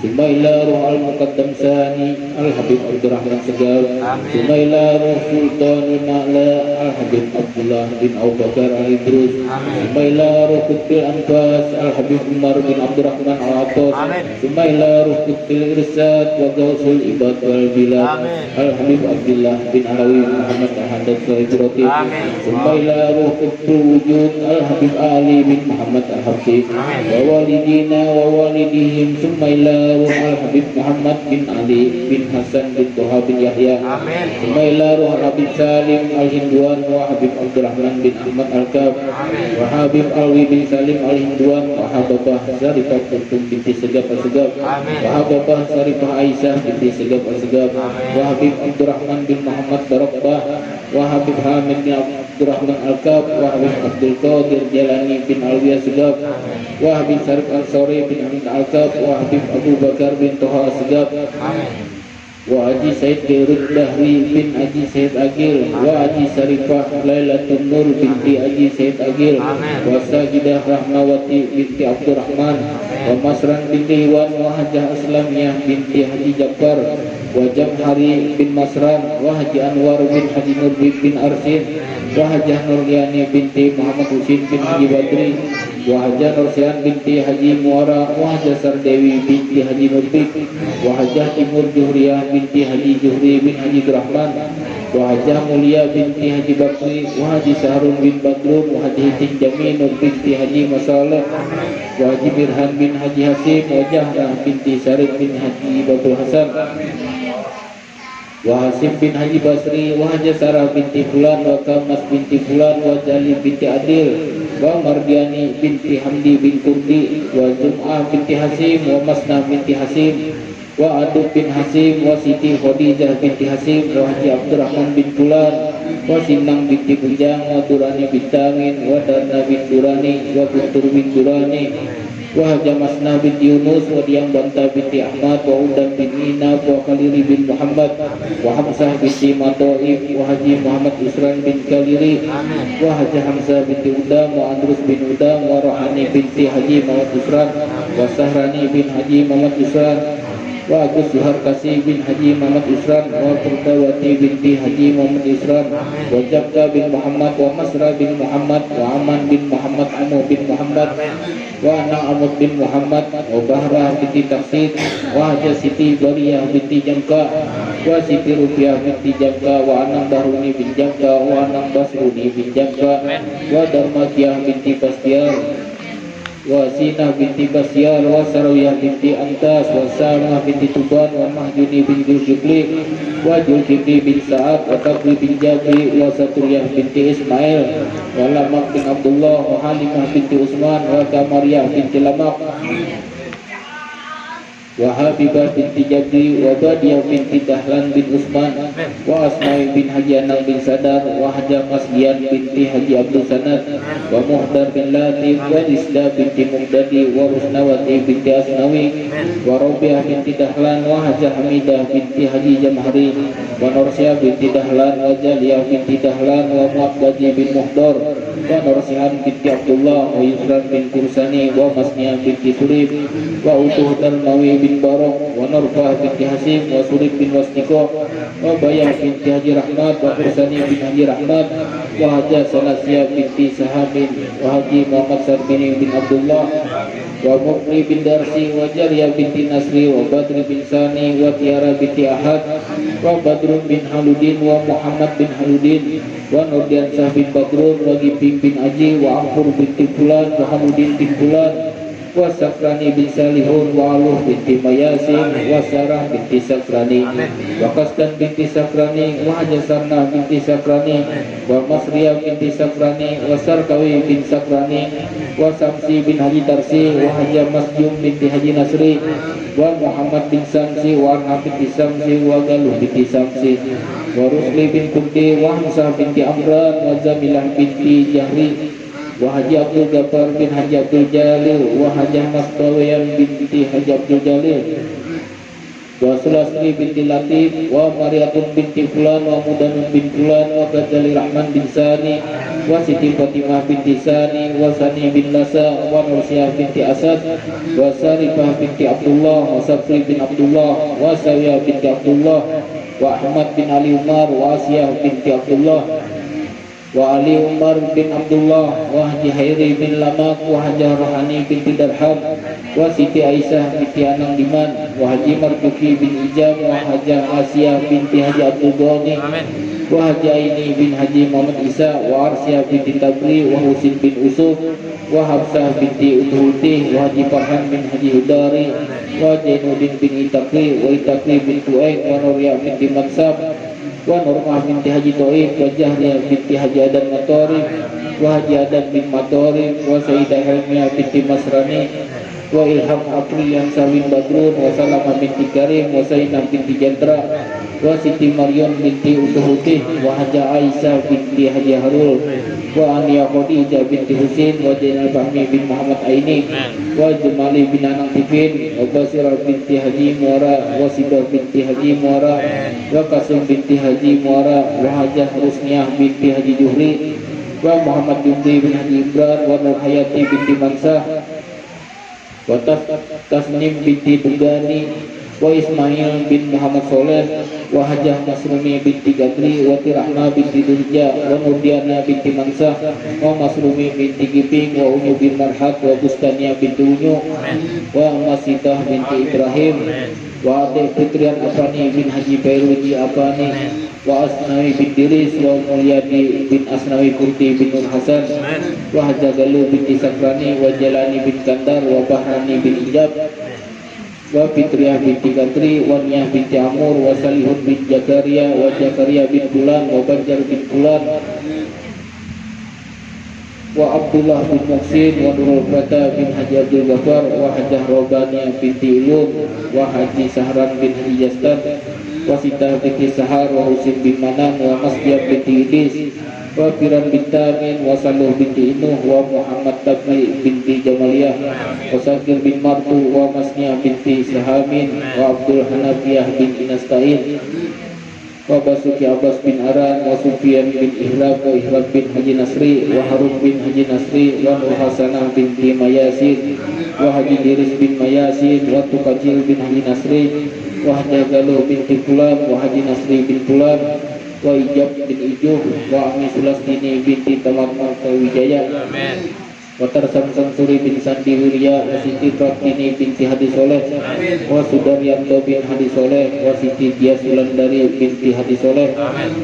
Sumailah Ruh Al-Muqaddam Sani Al-Habib Abdurrahman Segaf. Sumailah Ruh Sultanul Ma'la Al-Habib Abdullah bin Abu Bakar Al-Idrus. Sumailah Ruh Qutbil Anfas Al-Habib Umar bin Abdurrahman Al-Atas. Sumailah Ruh Qutbil Irsad wa Gausul Ibad wal Bilad Al-Habib Abdullah bin Alawi Muhammad Al-Haddad Al-Ibrati. Sumailah Ruh Qutbil Wujud Al-Habib Ali bin Muhammad Al-Habib wa walidina wa walidihim. Sumailah Ruh Al-Habib Muhammad bin Ali bin Hasan bin Toha bin Yahya. Sumailah Ruh Habib Salim Al-Hinduan wa Habib Abdurrahman bin Ahmad Al-Kaf wa Habib Alwi bin Salim Al-Hinduan wa Hababah Sarifah Kuntum binti Segaf Al-Segaf wa Hababah Sarifah Aisyah binti Segaf Al-Segaf wa Habib Abdurrahman bin Muhammad Barabbah wa Habib Hamid bin Abdurrahman Al-Kaf wa Habib Abdul Qadir Jalani bin Alwiya Segaf wa Habib Sarif Al-Sori bin Hamid Al-Kaf wa Habib Abu Bakar bin Toha Segaf wa Haji Said Dirud Dahri bin Haji Said Agil wa Haji Sarifah Lailatul Nur binti Haji Said Agil wa Sajidah Rahmawati binti Abdurrahman wa Masran binti Iwan wa Hajah Aslamiyah binti Haji Jafar wa Jamhari bin Masran wa Haji Anwar bin Haji Nurbi bin Arsin wa Hajah Nurliani binti Muhammad Husin bin Haji Badri wa Hajah Nursian binti Haji Muara wa Hajah Sardewi binti Haji Nurbi wa Hajah Timur Juhriyah binti Haji Juhri bin Haji Rahman wa Hajah Mulia binti Haji Bakri wa Haji Sahrul bin Badrun wa Haji Hitin Jaminur binti Haji Masaleh wa Haji Mirhan bin Haji Hasim wa Jahrah binti Sarif bin Haji Badrul Hasan wa Hasim bin Haji Basri wa Haji Sarah binti Fulan wa Kamas binti Fulan wa Jali binti Adil wa Mardiani binti Hamdi bin Kurdi wa Zum'ah binti Hasim wa Masnah binti Hasim wa Adub bin Hasim wa Siti Khadijah binti Hasim wa Haji Abdurrahman bin Fulan wa Sinang binti Bujang wa Durani bin Tamin wa Darna bin Durani wa Guntur bin Durani wa Haji Masnah binti Yunus wa Diang Banta binti Ahmad wa Udan bin Inab wa Khaliri bin Muhammad wa Hamzah binti Matoib wa Haji Muhammad Usran bin Khaliri wa Haji Hamzah binti Udam wa Andrus bin Udam wa Rohani binti Haji Muhammad Usran wa Sahrani bin Haji Muhammad Usran wa Agus Zuhar Kasih bin Haji Muhammad Usran wa Purdawati binti Haji Muhammad Usran wa Jabka bin Muhammad wa Masra bin Muhammad wa Aman bin Muhammad Amu bin Muhammad wa Anang Amud bin Muhammad wa Bahrah binti Taksid wa Haja Siti Bariyah binti Jamka wa Siti Rupiah binti Jamka wa Anang Bahruni bin Jamka wa Anang Basruni bin Jamka wa Darmatiyah binti Bastiar wa Sinah binti Basyar wa Sarawiyah binti Antas wa Salmah binti Tuban wa Mahjuni bin Zulkifli wa Zulkifli bin Sa'ad wa Tabli bin Jabri wa Saturiyah binti Ismail wa Lamak bin Abdullah wa Halimah binti Usman wa Kamariyah binti Lamak wa Habibah binti Jabri wa Badiyah binti Dahlan bin Usman wa Asma'i bin Haji Anang bin Sadar wa Haja Masgian binti Haji Abdul Sanad wa Muhdar bin Latif wa Isda binti Muqdadi wa Rusnawati binti Asnawi wa Rabiah binti Dahlan wa Haja Hamidah binti Haji Jamhari wa Nursyah binti Dahlan wa Jaliyah binti Dahlan wa Mu'abbaji bin Muhdar wa Nursihan binti Abdullah wa Yusran bin Kursani wa Masniah binti Surib wa Utuh Dalmawi bin Barok wa Nurfah binti Hasim wa Surib bin Wasniko wa Bayah binti Haji Rahmat wa Kursani bin Haji Rahmat wa Haja Salasiyah binti Sahamin wa Haji Muhammad Sarbini bin Abdullah wa Mukri bin Darsi wa Jariyah binti Nasri wa Badri bin Sani wa Tiara binti Ahad wa Badrun bin Haludin wa Muhammad bin Haludin wa Nurdiansah bin Badrun wa Giping bin Aji wa Amfur binti Fulan wa Hamudin bin Fulan wa Sakrani bin Salihun wa Aluh binti Mayasin wa Sarah binti Sakrani wa Kastan binti Sakrani wa Haja Sarnah binti Sakrani wa Masriyah binti Sakrani wa Sarkawi bin Sakrani wa Samsi bin Haji Tarsi wa Haja Masjum binti Haji Nasri wa Muhammad bin Samsi wa Anha binti Samsi wa Galuh binti Samsi wa Rusli bin Kunti wa Hamzah binti Amran wa Zamilah binti Jahri wa Haji Abdul Ghaffar bin Haji Abdul Jalil wa Hajah Masbawayan binti Haji Abdul Jalil wa Sulasri binti Latif wa Mariatun binti Fulan wa Mudanun bin Fulan wa Ghazali Rahman bin Sani wa Siti Fatimah binti Sani wa Sani bin Lasa wa Nursiah binti Asad wa Sarifah binti Abdullah wa Safri bin Abdullah wa Sawiyah binti Abdullah wa Ahmad bin Ali Umar wa Asiyah binti Abdullah wa Ali Umar bin Abdullah wa Haji Hairi bin Lamak wa Haji Rohani binti Darham wa Siti Aisyah binti Anang Diman wa Haji Marzuki bin Ijam wa Haji Asiyah binti Haji Abdul Ghani wa Haji Aini bin Haji Muhammad Isa wa Arsyah binti Tabri wa Husin bin Usuf wa Habsah binti Utuhuti wa Haji Farhan bin Haji Hudari wa Jainuddin bin Itakri wa Itakri bin Tu'aik wa Nuriyah binti Mansab wa Nurmah binti Haji Toib wa Jahriyah binti Haji Adan Matorib wa Haji Adan bin Matorib wa Sayyidah Helmiah binti Masrani wa Ilham April yang Sawin Badrun wa Salamah binti Karim wa Sainah binti Jandra wa Siti Maryam binti Utuhuti wa Haja Aisyah binti Haji Harul wa Ania Khadijah binti Husin wa Jainal Fahmi bin Muhammad Aini wa Jumali bin Anang Tifin wa Basirah binti Haji Muara wa Sidah binti Haji Muara wa Kasum binti Haji Muara wa Hajah Rusniah binti Haji Juhri wa Muhammad Jumri bin Haji Imran wa Nur Hayati binti Mansah wa Tasnim binti Dugani wa Ismail bin Muhammad Soleh wa Hajah Masrumi binti Gadri wa Tirahna binti Durja wa Nurdiana binti Mansah wa Masrumi binti Giping wa Unyu bin Marhat wa Bustania binti Unyu wa Masitah binti Ibrahim wa Adik Fitrian Afani bin Haji Fairuji Afani wa Asnawi bin Diris wa Mulyadi bin Asnawi Kurti bin Nur Hasan wa Haja Galuh binti Sakrani wa Jalani bin Kandar wa Bahrani bin Ijab wa Fitriah binti Katri wa Niyah binti Amur wa Salihun bin Jakaria wa Jakaria bin Bulan wa Banjar bin Bulan wa Abdullah bin Muhsin wa Nurul Fata bin Haji Abdul Ghaffar wa Hajah Robani binti Ilum wa Haji Sahran bin Haji Jastan wa Sitah binti Sahar wa Husin bin Manan wa Masjid binti Idis wa Firan bin Tamin wa Saluh binti Inuh wa Muhammad Tabli binti Jamaliyah wa Sakir bin Martu wa Masniah binti Sahamin wa Abdul Hanafiyah bin Inastain wa Basuki Abbas bin Aran wa Sufyan bin Ihlab wa Ihlab bin Haji Nasri wa Harun bin Haji Nasri wa Nur Hasanah binti Mayasin wa Haji Diris bin Mayasin wa Tukajil bin Haji Nasri wa Haji Galuh binti Fulan wa Haji Nasri bin Fulan wa Ijab bin Ijuh wa Ami Sulastini binti Tamat Wijaya wa Tarsam Samsuri bin Sandi Wirya wa Siti Praktini binti Hadi Soleh wa Sudaryanto bin Hadi Soleh wa Siti Dia Sulandari binti Hadi Soleh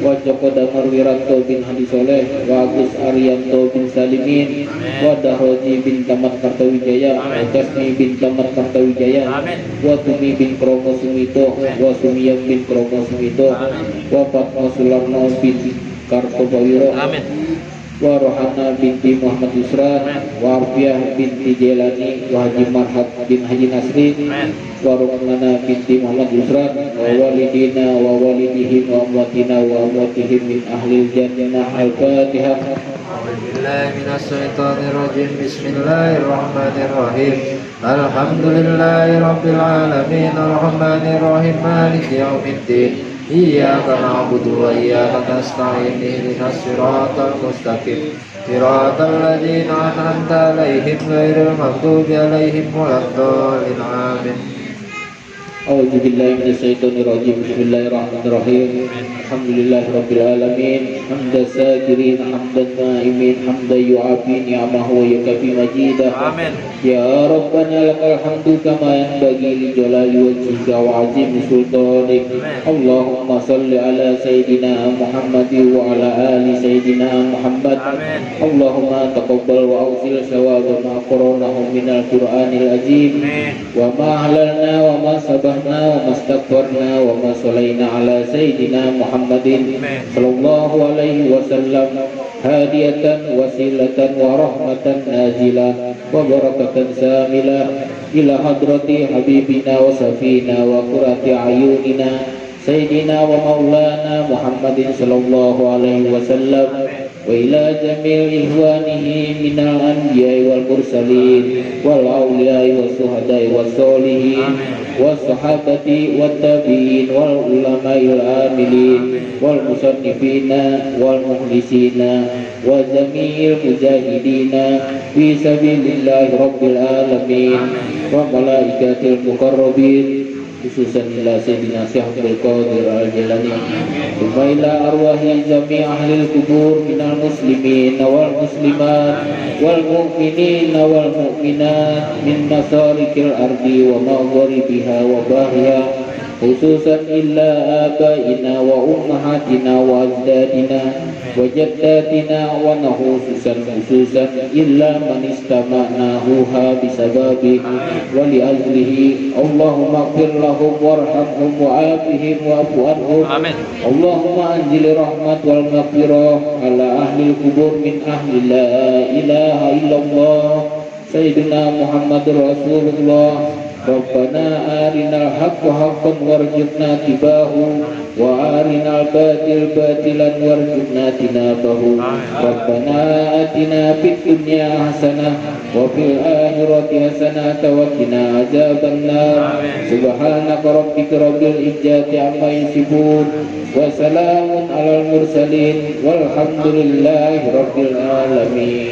wa Joko Damar Wiranto bin Hadi Soleh wa Agus Arianto bin Salimin wa Dahroji bin Tamat Kartawijaya wa Kasmi bin Tamat Kartawijaya wa Tumi bin Kromo Sumito wa Sumiyam bin Kromo Sumito wa Fatma Sularno bin Kartobawiro wa Rohana binti Muhammad Yusran wa Arfiah binti Jelani wa Haji Marhat bin Haji Nasri wa Rumana binti Muhammad Yusran wa walidina wa walidihim wa amwatina wa amwatihim min ahlil jannah. Al-Fatihah. Bismillahirrahmanirrahim. Alhamdulillahi rabbil alamin arrahmanir rahim maliki yaumiddin. Iyyaka na'budu wa iyyaka nasta'in ihdinas siratal mustaqim siratal ladzina an'amta 'alaihim ghairil maghdubi 'alaihim waladdallin. Amin. A'udzu billahi minasyaitonir rajim. Bismillahirrahmanirrahim. Alhamdulillahirabbil alamin. Hamdan sakirin, hamdan na'imin, hamdan yu'afi ni'amahu wa yukafi majidah. Amin. Ya Rabbana lakal hamdu kama yanbaghi li jalali wajhika wa 'azimi sultanik. Allahumma salli ala sayidina Muhammad wa ala ali sayidina Muhammad. Amin. Allahumma taqabbal wa awsil sawaba ma qara'nahu minal Qur'anil azim wa ma halalna wa ma sabahna wa ma astaghfarna wa ma sallaina ala sayidina Muhammadin sallallahu alaihi wasallam hadiyatan wasilatan wa rahmatan nazila wa barakatan samila ila hadrati habibina wa safina wa qurrati ayunina sayyidina wa maulana Muhammadin sallallahu alaihi wasallam wa ila jamil ihwanihi minal anbiya'i wal mursalin wal awliya'i was suhada'i was solihin was sahabati wat tabi'in wal ulama'il amilin والمصنفين والمخلصين وجميع المجاهدين في سبيل الله رب العالمين وملائكة المقربين خصوصا إلى سيدنا الشيخ عبد القادر الجيلاني ثم إلى أرواح جميع أهل القبور من المسلمين والمسلمات والمؤمنين والمؤمنات من مشارق الأرض ومغاربها وباهها خصوصا إلا آبائنا وأمهاتنا وأجدادنا وجداتنا خصوصا إلا من استمعناها بسببه ولأجله اللهم اغفر لهم وارحمهم وعافهم واعف عنهم اللهم أنزل الرحمة والمغفرة على أهل القبور من أهل لا إله إلا الله سيدنا محمد رسول الله ربنا آرنا الحق حقا وارزقنا اتباعه وآرنا الباطل باطلا وارزقنا اجتنابه ربنا آتنا في الدنيا حسنة وفي الآخرة حسنة وقنا عذاب النار سبحانك ربك رب العزة عما يصفون وسلام على المرسلين والحمد لله رب العالمين.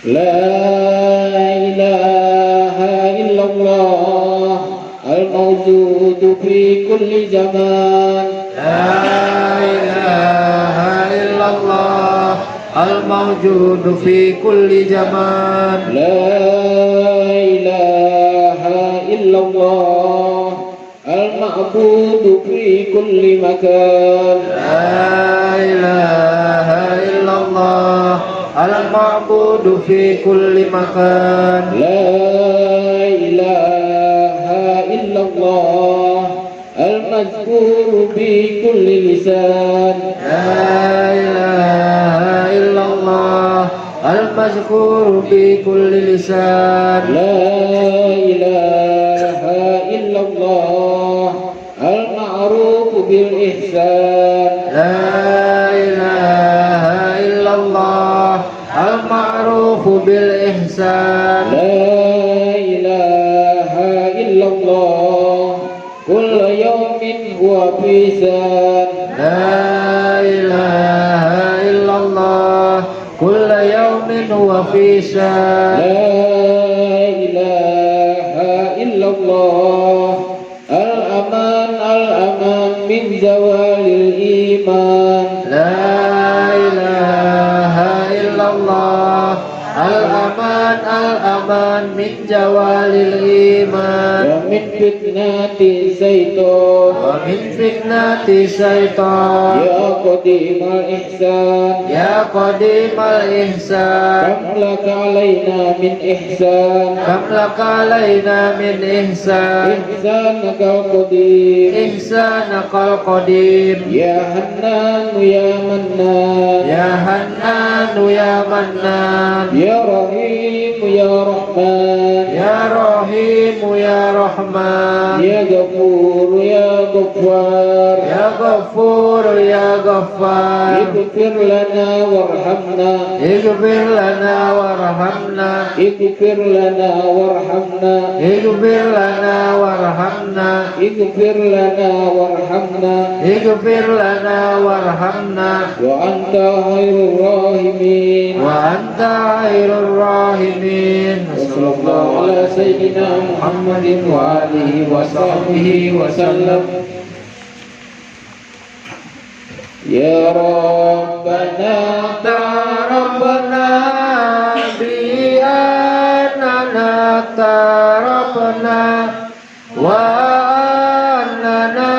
لا إله إلا الله الموجود في كل زمان. لا إله إلا الله الموجود في كل زمان. لا إله إلا الله المعبود في كل مكان. لا إله إلا الله المعبود في كل مكان. لا إله إلا الله المذكور بكل لسان. لا إله إلا الله المذكور بكل لسان. لا إله إلا الله المعروف بالإحسان. لا إله إلا الله المعروف بالإحسان. لا إله إلا الله كل يوم هو في شان. لا إله إلا الله كل يوم هو في شان. لا إله إلا الله الأمان الأمان من زوال الإيمان. لا إله إلا الله الأمان الأمان من زوال الإيمان. ومن فتنة الشيطان ومن فتنة الشيطان. يا قديم الإحسان يا قديم الإحسان. كم لك علينا من إحسان. كم لك علينا من إحسان. إحسانك القديم إحسانك القديم. يا حنان يا منان يا حنان يا منان. يا رحيم يا رحمن يا رحيم يا رحمن. يا غفور يا غفار يا غفور يا غفار. اغفر لنا وارحمنا اغفر لنا وارحمنا. اغفر لنا وارحمنا اغفر لنا وارحمنا. اغفر لنا وارحمنا اغفر لنا وارحمنا. وأنت خير الراحمين. وأنت خير الراحمين. وصلى الله على سيدنا محمد وآله وصحبه وسلم. يا ربنا تربنا بأننا تربنا وأننا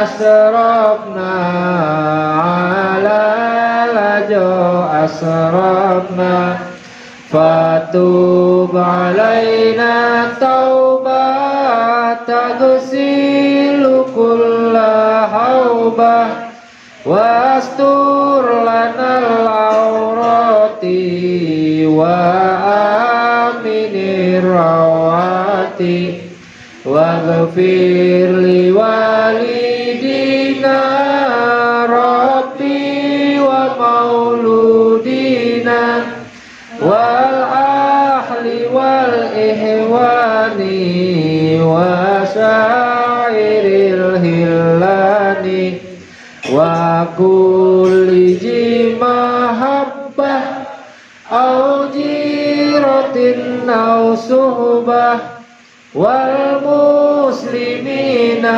أسرفنا على لجو أسرفنا فتوب علينا توبة تغسل كل حوبة واستر لنا العورات وآمن الروعات واغفر لوالدينا ربي ومولودينا والأهل والإخوان وسائر الهدى kulli ji mahabbah au jiratin au suhbah wal muslimina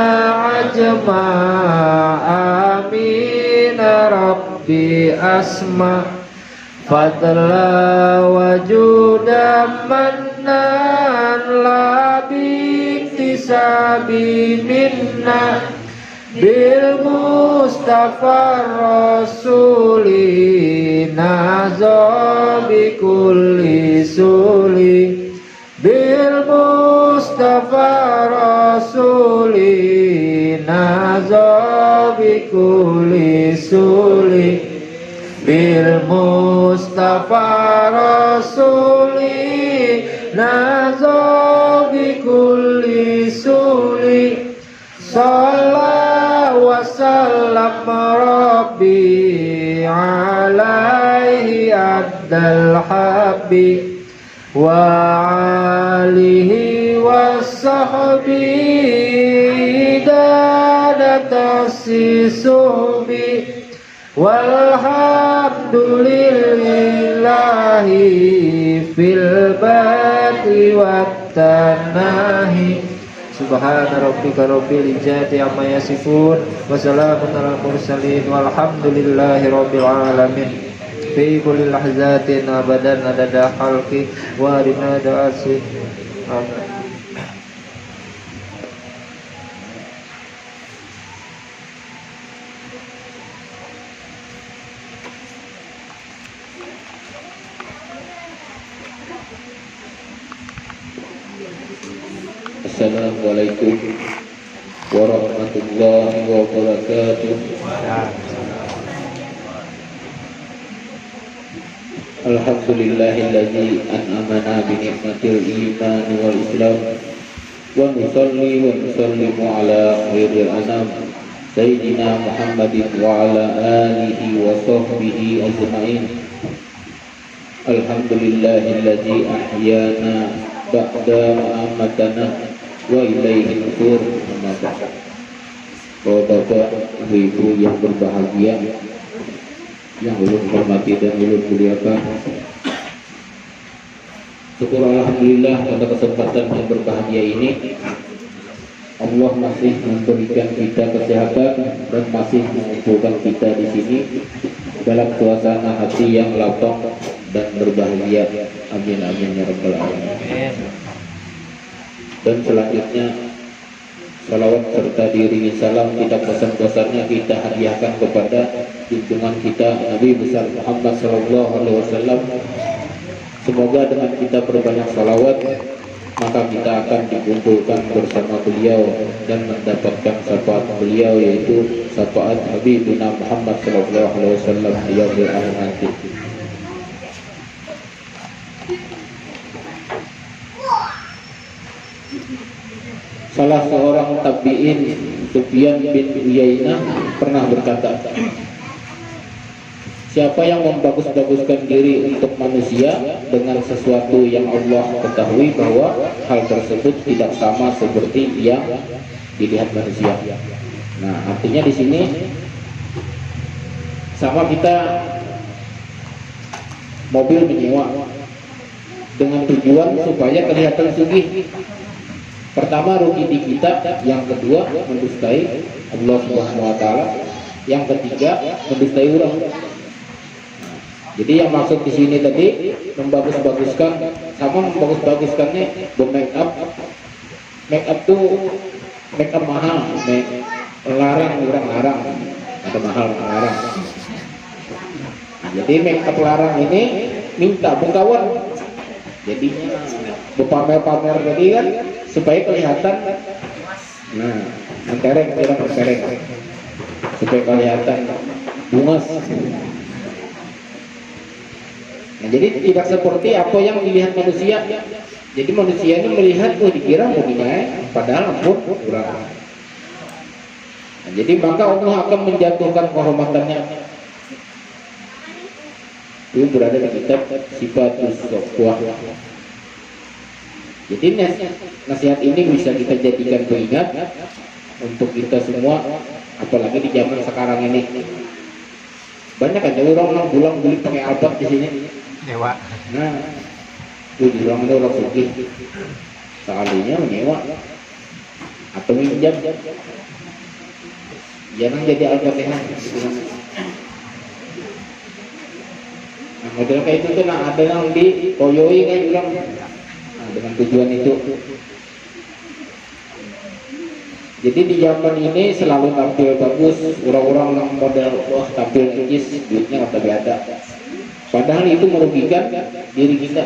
ajma'amin rabbi asma fadla wajudan mannan labi tisabi minna bil mustafa rasuli nazabi kulli suli bil mustafa rasuli nazabi kulli suli bil mustafa rasuli nazabi kulli suli sallallahu wa sallam rabbi alaihi addal habbi wa alihi wa sahbihi dadatasi suhbi walhamdulillahi fil bati wat tanahi subhana rabbika rabbil izzati amma yasifun wa salamun alal mursalin walhamdulillahi rabbil alamin fi kulli lahzatin abadan adada khalqi wa rinada asin amin. Assalamualaikum warahmatullahi wabarakatuh. Alhamdulillahilladzi an'amana bi ni'matil iman wal islam wa nusalli wa nusallimu ala khairil anam sayyidina Muhammadin wa ala alihi wa sahbihi ajma'in. Alhamdulillahilladzi ahyana ba'da ma'amatana wa ilaihi nusur. Bapak-bapak, ibu-ibu yang berbahagia, yang ulun hormati dan ulun muliakan, syukur alhamdulillah pada kesempatan yang berbahagia ini Allah masih memberikan kita kesehatan dan masih mengumpulkan kita di sini dalam suasana hati yang lapang dan berbahagia. Amin amin ya rabbal alamin. Dan selanjutnya salawat serta diiringi salam tidak bosan-bosannya kita hadiahkan kepada junjungan kita Nabi besar Muhammad sallallahu alaihi wasallam. Semoga dengan kita berbanyak salawat maka kita akan dikumpulkan bersama beliau dan mendapatkan syafaat beliau, yaitu syafaat Habibina Muhammad sallallahu alaihi wasallam di yaumil akhir nanti. Salah seorang tabi'in, Sufyan bin Uyainah, pernah berkata, siapa yang membagus-baguskan diri untuk manusia dengan sesuatu yang Allah ketahui bahwa hal tersebut tidak sama seperti yang dilihat manusia. Nah, artinya di sini sama kita mobil menyewa dengan tujuan supaya kelihatan sugih. Pertama rugi di kita, yang kedua mendustai Allah Subhanahu wa taala, yang ketiga mendustai orang. Jadi yang maksud di sini tadi membagus-baguskan, sama membagus-baguskannya make up tuh make up mahal, larang orang larang, ada mahal larang. Jadi make up larang ini minta bungkawan, jadinya berpamer-pamer tadi kan supaya kelihatan, nah mentereng tidak mentereng, supaya kelihatan bungas. Nah, jadi tidak seperti apa yang dilihat manusia. Jadi manusia ini melihat, oh dikira mau gimana, padahal pun kurang. Nah, jadi maka Allah akan menjatuhkan kehormatannya. Itu berada di kitab Sifatus Sofwah. Jadi nasihat ini bisa kita jadikan pengingat untuk kita semua, apalagi di zaman sekarang ini. Banyak aja orang pulang beli pakai Alphard di sini. Nyewa. Nah, itu orang itu orang sugih. Sekalinya menyewa atau minjam. Jangan jadi Al-Fatihah. Nah, model kayak itu tuh ada yang di koyoi kayak bilang. Nah, dengan tujuan itu. Jadi di zaman ini selalu tampil bagus, orang-orang yang model wah tampil ekis, duitnya tapi ada. Padahal itu merugikan diri kita.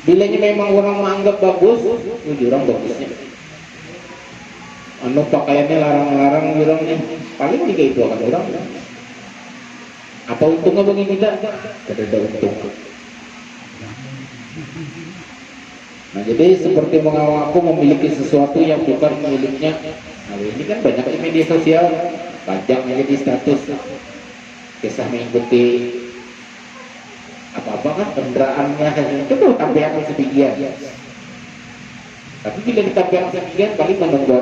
Bilanya memang orang menganggap bagus, itu orang bagusnya. Anu pakaiannya larang-larang orangnya, paling juga itu akan orang. Apa untungnya bagi kita? Tidak ada untung. Nah, jadi seperti mengaku memiliki sesuatu yang bukan miliknya. Nah, ini kan banyak di media sosial, panjang aja di status, kisah mengikuti apa-apa kan kendaraannya, itu tuh tampilkan sedikit. Tapi bila ditampilkan sedikit, paling menunggu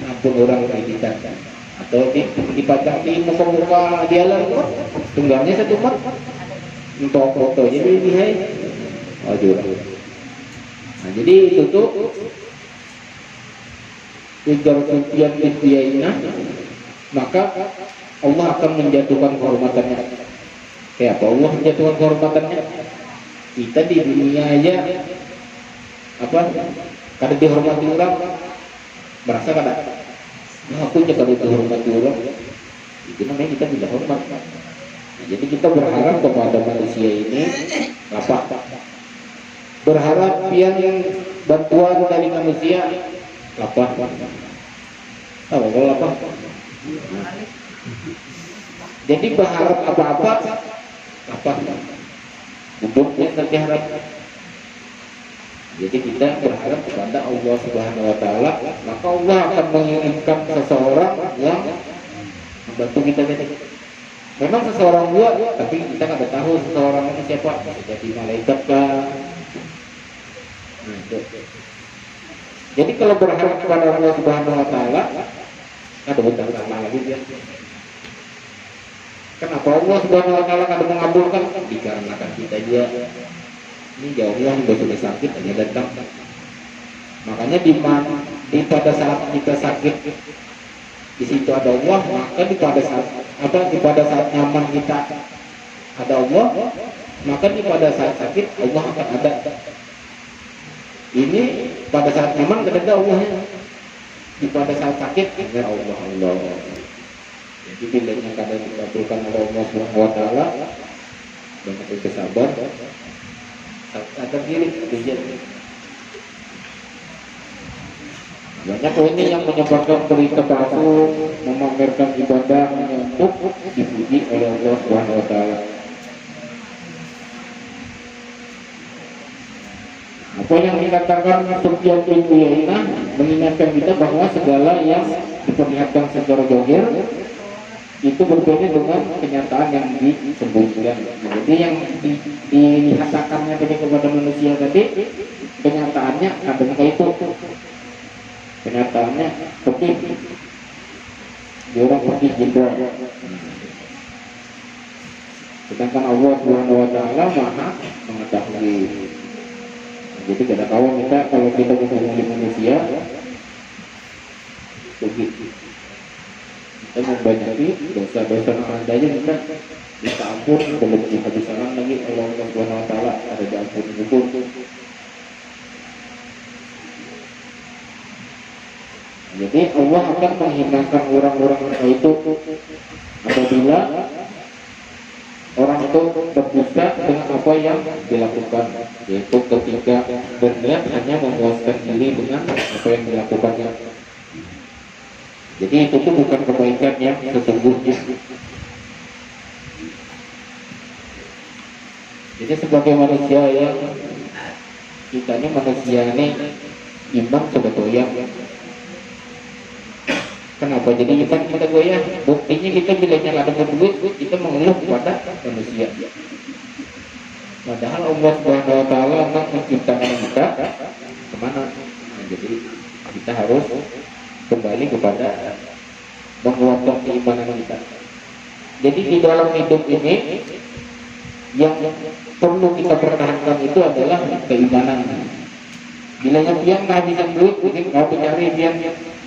ampun orang kayak atau dipajang di muka-muka jalan, tunggalnya satu mat, untuk foto jadi lihat, aduh. Nah, jadi itu tuh yang dibiayain, maka Allah akan menjatuhkan kehormatannya. Kayak apa Allah menjatuhkan kehormatannya? Kita di dunia aja apa? Kada dihormati orang, merasa kada. Nah, aku juga kada dihormati orang. Itu namanya kita tidak hormat. Nah, jadi kita berharap kepada manusia ini apa? Berharap yang bantuan dari manusia apa? Kalau apa? Jadi berharap apa-apa bentuknya nanti harap. Jadi kita berharap kepada Allah Subhanahu Wa Taala, maka Allah akan mengirimkan seseorang yang membantu kita. Memang seseorang juga, tapi kita nggak tahu seseorang ini siapa. Jadi malaikat kah? Nah, jadi kalau berharap kepada Allah Subhanahu Wa Taala, ada bentar lagi dia. Kenapa Allah Subhanahu Wa Taala kada mengabulkan? Dikarenakan kita dia ini jauhnya sudah sakit hanya datang. Makanya di pada saat kita sakit di situ ada Allah, maka di pada saat nyaman kita ada Allah, maka di pada saat sakit Allah akan ada. Ini pada saat nyaman tidak ada Allahnya, di pada saat sakit ada Allah. Jadi bila yang kadang dikabulkan oleh Allah Subhanahu Wa Taala, banyak itu sabar, ada diri tujuan. Banyak ini yang menyebabkan berita palsu, memamerkan ibadah untuk dipuji oleh Allah Subhanahu Wa Taala. Apa yang dikatakan Sufyan bin Uyainah mengingatkan kita bahwa segala yang diperlihatkan secara zahir itu berbeda dengan kenyataan yang disembunyikan. Jadi yang dihatakannya tadi kepada manusia tadi, kenyataannya ada kayak itu. Kenyataannya seperti dia orang pergi jenderal. Sedangkan Allah Subhanahu Wa Taala Maha mengetahui. Jadi tidak tahu kita kalau kita menghubungi manusia begitu. Kita membanyaki dosa-dosa adanya, kita minta ampun, belum dihabiskan lagi Allah Subhanahu Wa Taala ada diampun hukum. Jadi Allah akan menghinakan orang-orang itu apabila orang itu berdusta dengan apa yang dilakukan, yaitu ketika berniat hanya memuaskan diri dengan apa yang dilakukannya. Jadi itu tuh bukan kebaikan yang sesungguhnya. Jadi sebagai manusia yang kita ini manusia ini iman sebetulnya. Kenapa jadi kita goyah? Buktinya kita bila nyala ada duit, kita mengeluh kepada manusia. Padahal Allah Subhanahu Wa Taala menciptakan kita kemana? Nah, jadi kita harus kembali kepada menguatkan keimanan kita. Jadi di dalam hidup ini yang perlu kita pertahankan itu adalah keimanan. Bila pian kehabisan duit, mungkin kau mencari pian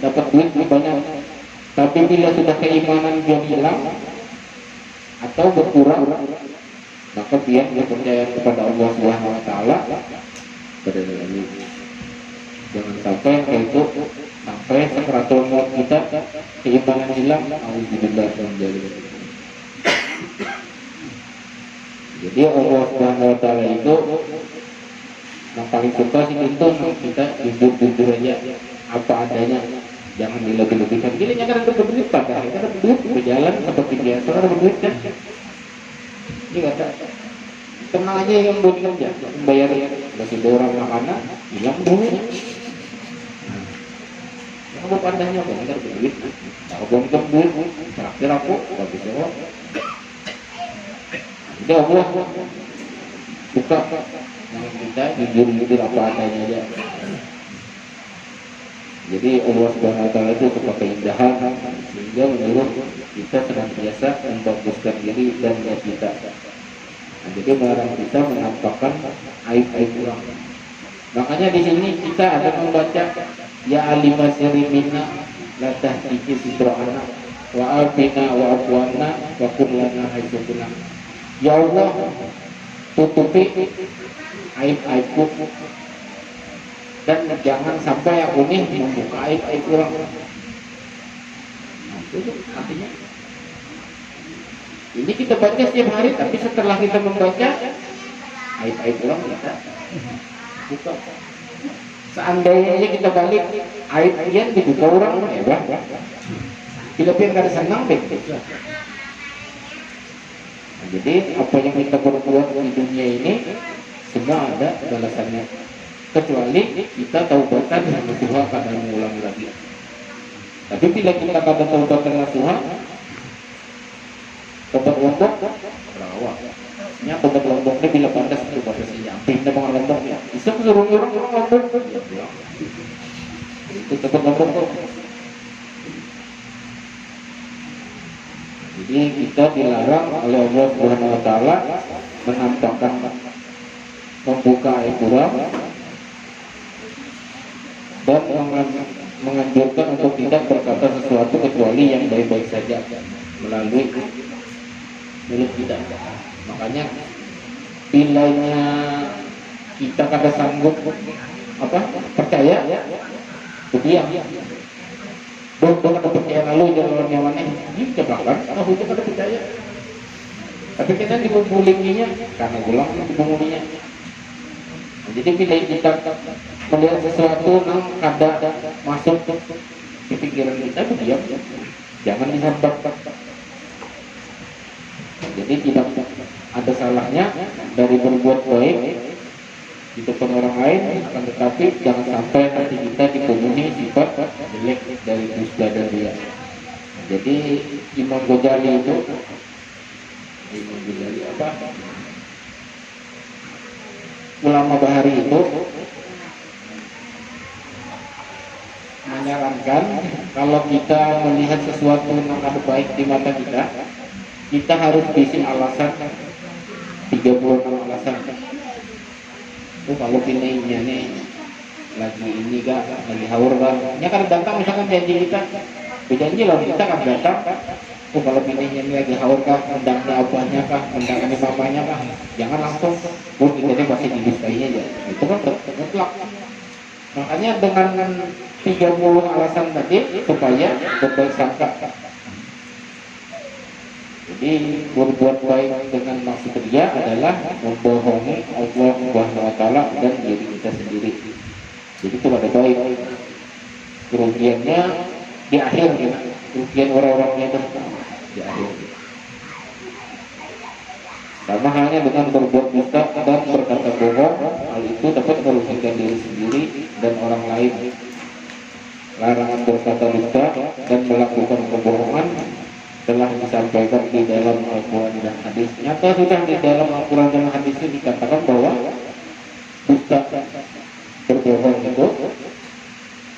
dapat duit lebih banyak. Tapi bila sudah keimanan pian hilang atau berkurang, maka pian percaya kepada Allah Subhanahu Wa Taala. Jangan sampai itu sampai sakaratul maut kita keimanan hilang. Alhamdulillah. Jadi Allah Subhanahu Wa Taala itu yang paling suka sih itu kita jujur aja apa adanya, jangan dilebih-lebihkan. Gila jangan ada berduit pada kita ada berduit berjalan seperti biasa ada berduit kan. Ini kata tenang aja yang buat kerja bayar masih ada orang makanan hilang duit. Yang mau pandanya apa kita berduit kalau belum duit terakhir aku nggak bisa kok. Jadi Allah suka yang kita jujur apa adanya aja. Jadi Allah Subhanahu Wa Taala itu suka keindahan sehingga menyuruh kita senantiasa membaguskan diri dan niat kita. Nah, jadi melarang kita menampakkan aib-aib orang. Makanya di sini kita ada membaca ya alimasiri minna la tahtiki sidra'ana wa afina wa afwana wa kullana haitsukuna. Ya Allah, tutupi aib-aibku dan jangan sampai aku nih membuka aib-aib orang. Nah, itu artinya ini kita baca setiap hari, tapi setelah kita membaca aib-aib orang kita buka. Seandainya kita balik aib yang dibuka orang hebat. Bila pun kada senang deh. Nah, jadi apa yang kita berbuat di dunia ini semua ada balasannya, kecuali kita taubatan dan nasuha kada mengulangi lagi. Tapi bila kita kada taubatan nasuha, tobat lombok rawa. Nya tobat lomboknya bila pantas itu bahasanya. Pindah dengan lomboknya. Bisa suruh orang lombok. Itu tobat lombok. Jadi kita dilarang oleh Allah Subhanahu Wa Taala menampakkan membuka aib orang dan menganjurkan untuk tidak berkata sesuatu kecuali yang baik-baik saja melalui mulut kita. Makanya bilanya kita kada sanggup percaya diam. Bukan kepercayaan lalu jalan yang mana ini kebakar tahu itu kada percaya. Tapi kita dibubulinya karena ulang dibubulinya. Jadi bila kita melihat sesuatu yang kada masuk di pikiran kita diam, jangan dihambat. Jadi tidak ada salahnya dari berbuat baik di depan orang lain, akan tetapi jangan sampai nanti kita dipenuhi sifat jelek dari dusta dan ria. Jadi Imam Ghazali itu ulama Bahari itu menyarankan kalau kita melihat sesuatu yang ada baik di mata kita harus isi alasan 36 alasan. Kalau pilihnya nih lagi ini gak lagi haur kan, ya kan datang misalkan janji kita berjanji loh kita kan datang. Kalau pilihnya ini lagi haur kah, undangnya apanya kah, undangnya mamanya kah, jangan langsung kita pasti didustainya aja. Itu kan mutlak. Makanya dengan 30 alasan tadi supaya berbaik sangka. Jadi berbuat baik dengan maksud dia adalah membohongi Allah Subhanahu Wa Taala dan diri kita sendiri. Jadi itu ada baik. Kerugiannya di akhir, kerugian orang-orangnya itu di akhir. Sama halnya dengan berbuat dusta dan berkata bohong, hal itu dapat merugikan diri sendiri dan orang lain. Larangan berkata dusta dan melakukan kebohongan telah disampaikan di dalam Al-Quran dan hadis. Nyata sudah di dalam Al-Quran dan hadis itu dikatakan bahwa dusta berbohong itu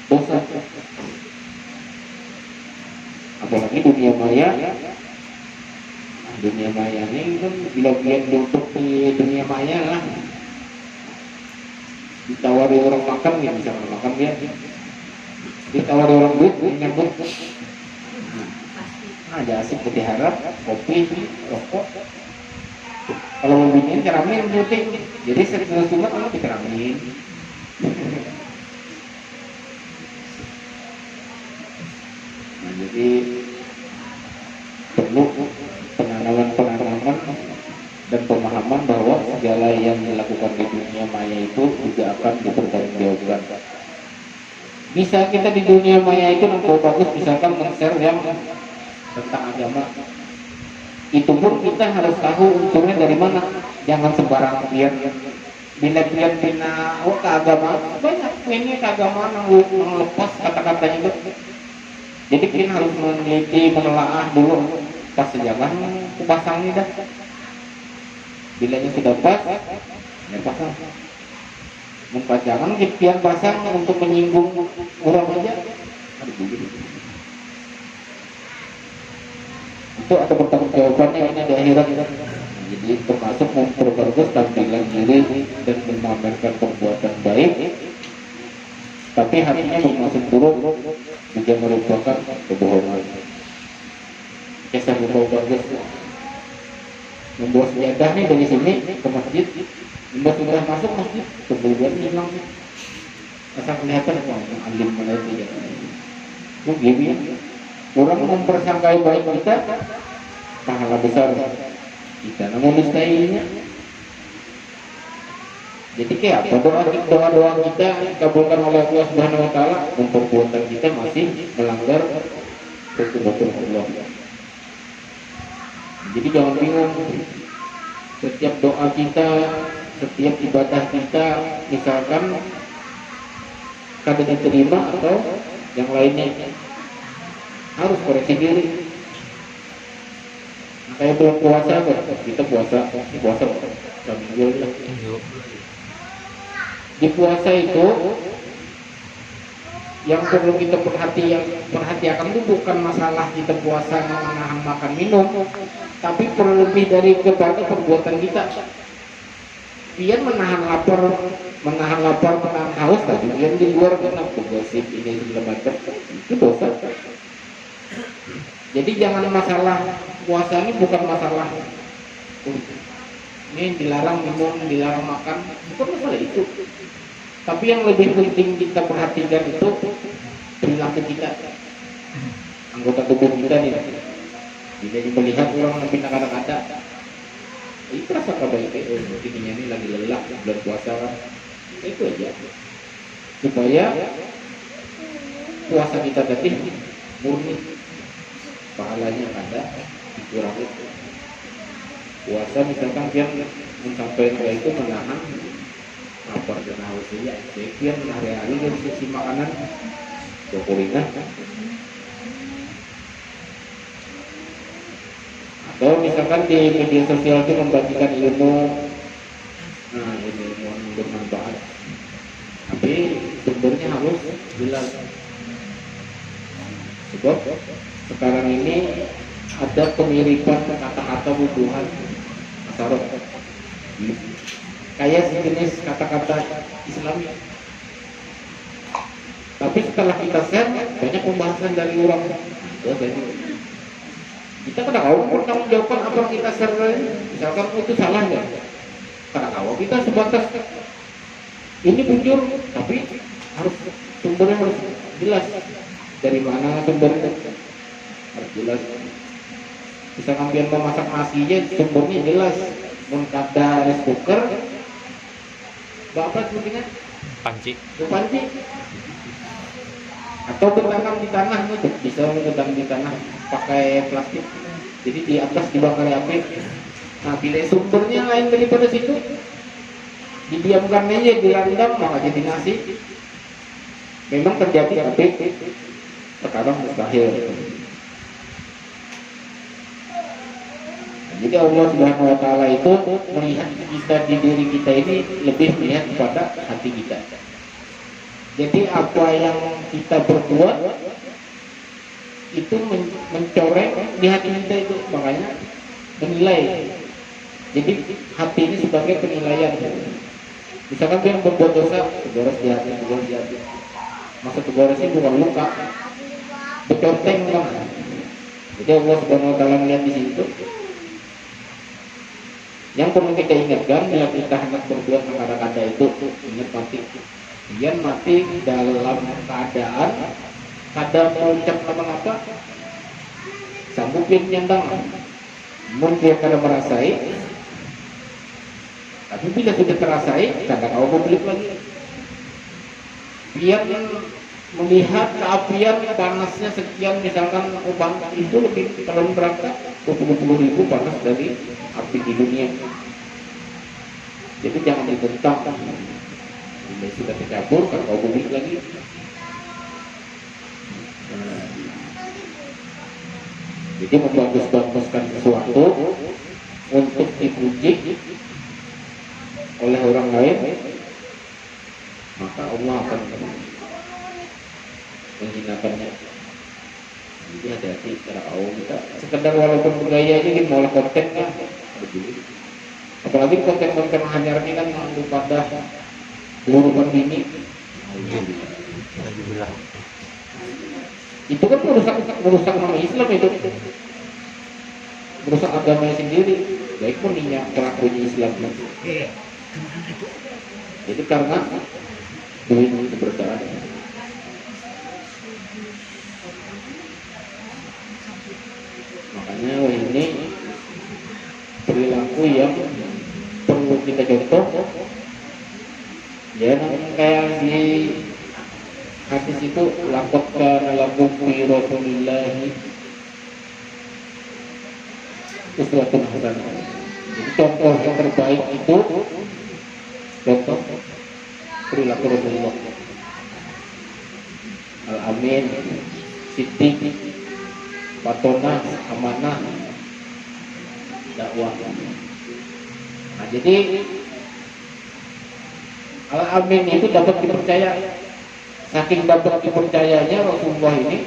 dosa. dunia maya. Dunia maya ini kan bila-bila duduk di dunia maya lah, ditawari orang makan ya bisa makan dia, ditawari orang duit nyambut. Ada asik berharap kopi rokok. Kalau mau bikin ceramin putih, jadi sering sunat kalau diceramin. Nah, jadi perlu penanaman dan pemahaman bahwa segala yang dilakukan di dunia maya itu juga akan dipertanggungjawabkan. Bisa kita di dunia maya itu nampak bagus, misalkan men-share yang tentang agama, itu pun kita harus tahu unsurnya dari mana. Jangan sembarang lihat bila bina keagamaan banyak ini keagamaan yang lepas kata-katanya itu. Jadi kita harus meneliti, menelaah dulu pas sejalan pasang ini dah. Bilanya sudah pas, ya pasang. Jangan kipian pasang untuk menyinggung orang aja. Itu ada pertanggungjawabannya ini di akhirat. Jadi termasuk memperbagus tampilan diri dan memamerkan perbuatan baik, tapi hatinya bermaksud buruk juga merupakan kebohongan. Kisah bagus membawa sejadah nih dari sini ke masjid, sudah masuk masjid kemudian hilang, asal kelihatan alim mana itu ya. Itu gini, orang mempersangkai baik kita pahala besar kita, namun mustahilnya. Jadi kayak apa doa kita dikabulkan oleh Allah Subhanahu Wa Taala, perbuatan kita masih melanggar peraturan Allah. Jadi jangan bingung, setiap doa kita, setiap ibadah kita, misalkan kadang diterima atau yang lainnya, harus koreksi diri. Kayak bulan puasa, kita puasa sambil di puasa itu yang perlu kita perhatikan itu bukan masalah kita puasa menahan makan minum, tapi perlu lebih dari kepada perbuatan kita. Biar menahan lapar, menahan haus tadi, yang di luar kan gosip ini segala macam, itu dosa. Jadi jangan masalah puasa ini bukan masalah ini dilarang minum, dilarang makan, bukan masalah itu. Tapi yang lebih penting kita perhatikan itu perilaku kita, anggota tubuh kita nih. Jadi melihat orang yang pindah kata-kata, itu rasa kebaiknya, intinya ini lagi lelah bulan puasa, itu aja. Supaya puasa kita tadi murni, pahalanya ada dikurangi. Puasa misalkan yang mencapai itu menahan lapar dan haus saja. Sekian hari-hari dari sisi makanan kuliner. Atau misalkan di media sosial itu membagikan ilmu, nah ini ilmu yang bermanfaat. Tapi sumbernya harus jelas. Sebab sekarang ini ada kemiripan kata-kata bubuhan asarot, kayak sejenis kata-kata Islami. Tapi setelah kita share banyak pembahasan dari orang. Jadi kita kadang tahu pertanggungjawaban apa yang kita share, misalkan itu salah ya. Kadang tahu kita sebatas ini bujur, tapi harus sumbernya harus jelas. Dari mana sumbernya harus jelas. Misalkan biar memasak nasinya sumbernya jelas. Mengkada rice cooker, apa sebutnya? Panci. Atau bertanam di tanah itu bisa bertanam di tanah pakai plastik. Jadi di atas dibakar api. Nah, bila sumbernya lain daripada situ, didiamkan aja, direndam maka jadi nasi. Memang terjadi tapi sekarang mustahil. Jadi Allah Subhanahu Wa Taala itu melihat kita di diri kita ini lebih melihat kepada hati kita. Jadi apa yang kita berbuat itu mencoreng di hati kita itu, makanya menilai. Jadi hati ini sebagai penilaian. Misalkan dia berbuat dosa, tegoras di hati, tegoras di hati. Maksud tegoras itu bukan luka, becorteng kan. Jadi Allah Subhanahu Wa Taala melihat di situ. Yang perlu kita ingatkan bila kita hendak berbuat mengada-ngada itu, ingat mati. Dia mati dalam keadaan kadang mengucap apa? Sambupin nyandang. Mungkin karena merasai. Tapi bila sudah terasai, kadang kau membeli lagi. Biar melihat keapian panasnya sekian, misalkan obat itu lebih kalau berangkat 20.000 panas dari api di dunia. Jadi jangan ditentang. Bila sudah tercampur, kan kau beli lagi. Jadi membagus-baguskan sesuatu untuk dipuji oleh orang lain, maka Allah akan menghinakannya. Jadi hati-hati cara Allah kita. Sekedar walaupun bergaya aja kita malah konten kan. Apalagi konten-konten hanyar ini kan mengandung pada kelurupan dini. Itu kan merusak nama Islam itu, merusak agamanya sendiri. Baik pun minyak pelakunya Islam. Jadi karena duit keberkahan. Makanya ini perilaku yang perlu kita contoh. Ya, kayak di hadis itu laqad kana lakum fi Rasulillahi uswatun hasanah. Jadi contoh yang terbaik itu contoh perilaku Rasulullah. Al-Amin, Siddiq, Patonah, Amanah, dakwah. Nah, jadi Al-Amin itu dapat dipercaya. Saking dapat dipercayanya Rasulullah ini,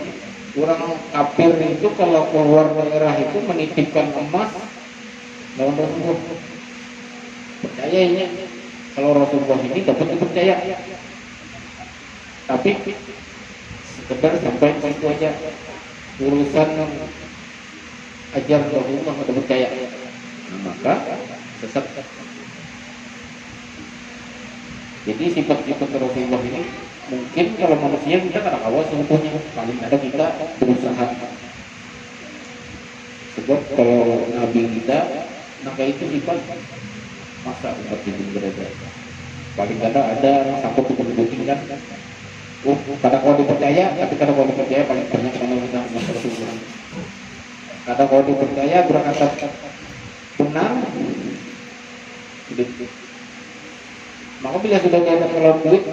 orang kafir itu kalau keluar daerah itu menitipkan emas dalam Rasulullah. Percayanya kalau Rasulullah ini dapat dipercaya. Tapi sekedar sampai situ aja, urusan ajar Rasulullah tidak percaya. Nah, maka sesat. Jadi sifat-sifat Rasulullah ini mungkin kalau manusia kita kadang awal sebetulnya paling ada kita berusaha. Sebab kalau Nabi kita, maka itu sifat masa seperti itu berada. Paling kadang ada sangkut dibutuhin kan. Kadang kalau dipercaya, tapi kadang kalau dipercaya paling banyak kalau kita masalah Rasulullah. Kadang kalau dipercaya berkata benar, gitu. Maka bila sudah ada kalau duit,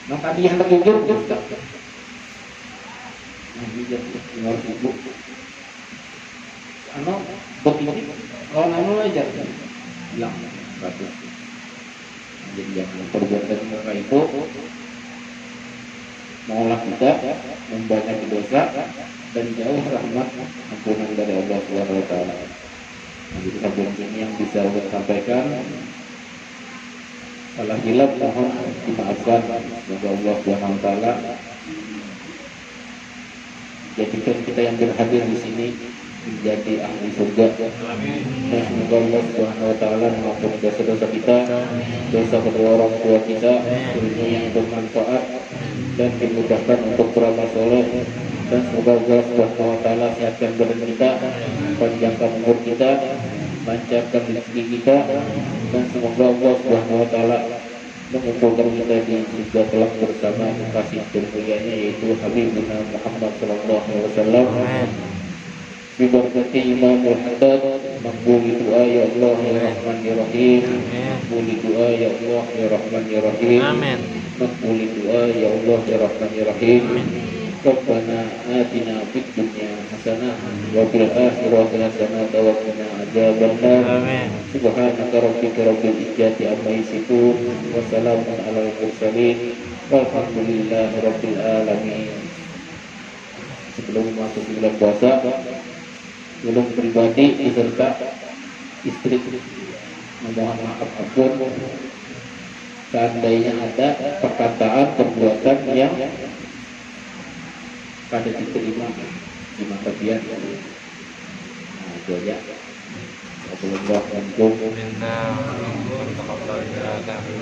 maka dia hendak jujur, nah ini jadi 5.000. Begini, kalau aja bilang bagus. Jadi jangan perbuatan mereka itu mengolah kita, membanyak dosa dan jauh rahmat ampunan dari Allah Subhanahu Wa Taala. Jadi sampai ini yang bisa saya sampaikan. Salah hilaf mohon dimaafkan. Semoga Allah Subhanahu Wa Taala jadikan kita yang berhadir di sini menjadi ahli surga. Dan semoga Allah Subhanahu Wa Taala mengampuni dosa-dosa kita, dosa kedua orang tua kita, ilmu yang bermanfaat dan dimudahkan untuk beramal soleh. Dan semoga Allah Subhanahu Wa Taala sehatkan badan kita, panjangkan umur kita, lancarkan rezeki kita, dan semoga Allah Subhanahu Wa Taala mengumpulkan kita di surga kelak bersama kekasih termulianya yaitu Habibuna Muhammad Sallallahu Alaihi Wasallam. Bibarakati Imam Al-Haddad, makbuli doa ya Allah ya Rahman ya Rahim. Makbuli doa ya Allah ya Rahman ya Rahim. Makbuli doa ya Allah ya Rahman ya Rahim. Rabbana atina fid dunya hasanah wa fil akhirati hasanah wa qina adzabannar. Subhanaka rabbika rabbil izzati amma yasifun wa salamun alal mursalin walhamdulillahi rabbil alamin. sebelum masuk bulan puasa, belum pribadi beserta istri memohon maaf ampun seandainya ada perkataan perbuatan yang pada diterima di mata dia. Nah, itu aja. Wassalamualaikum warahmatullahi wabarakatuh.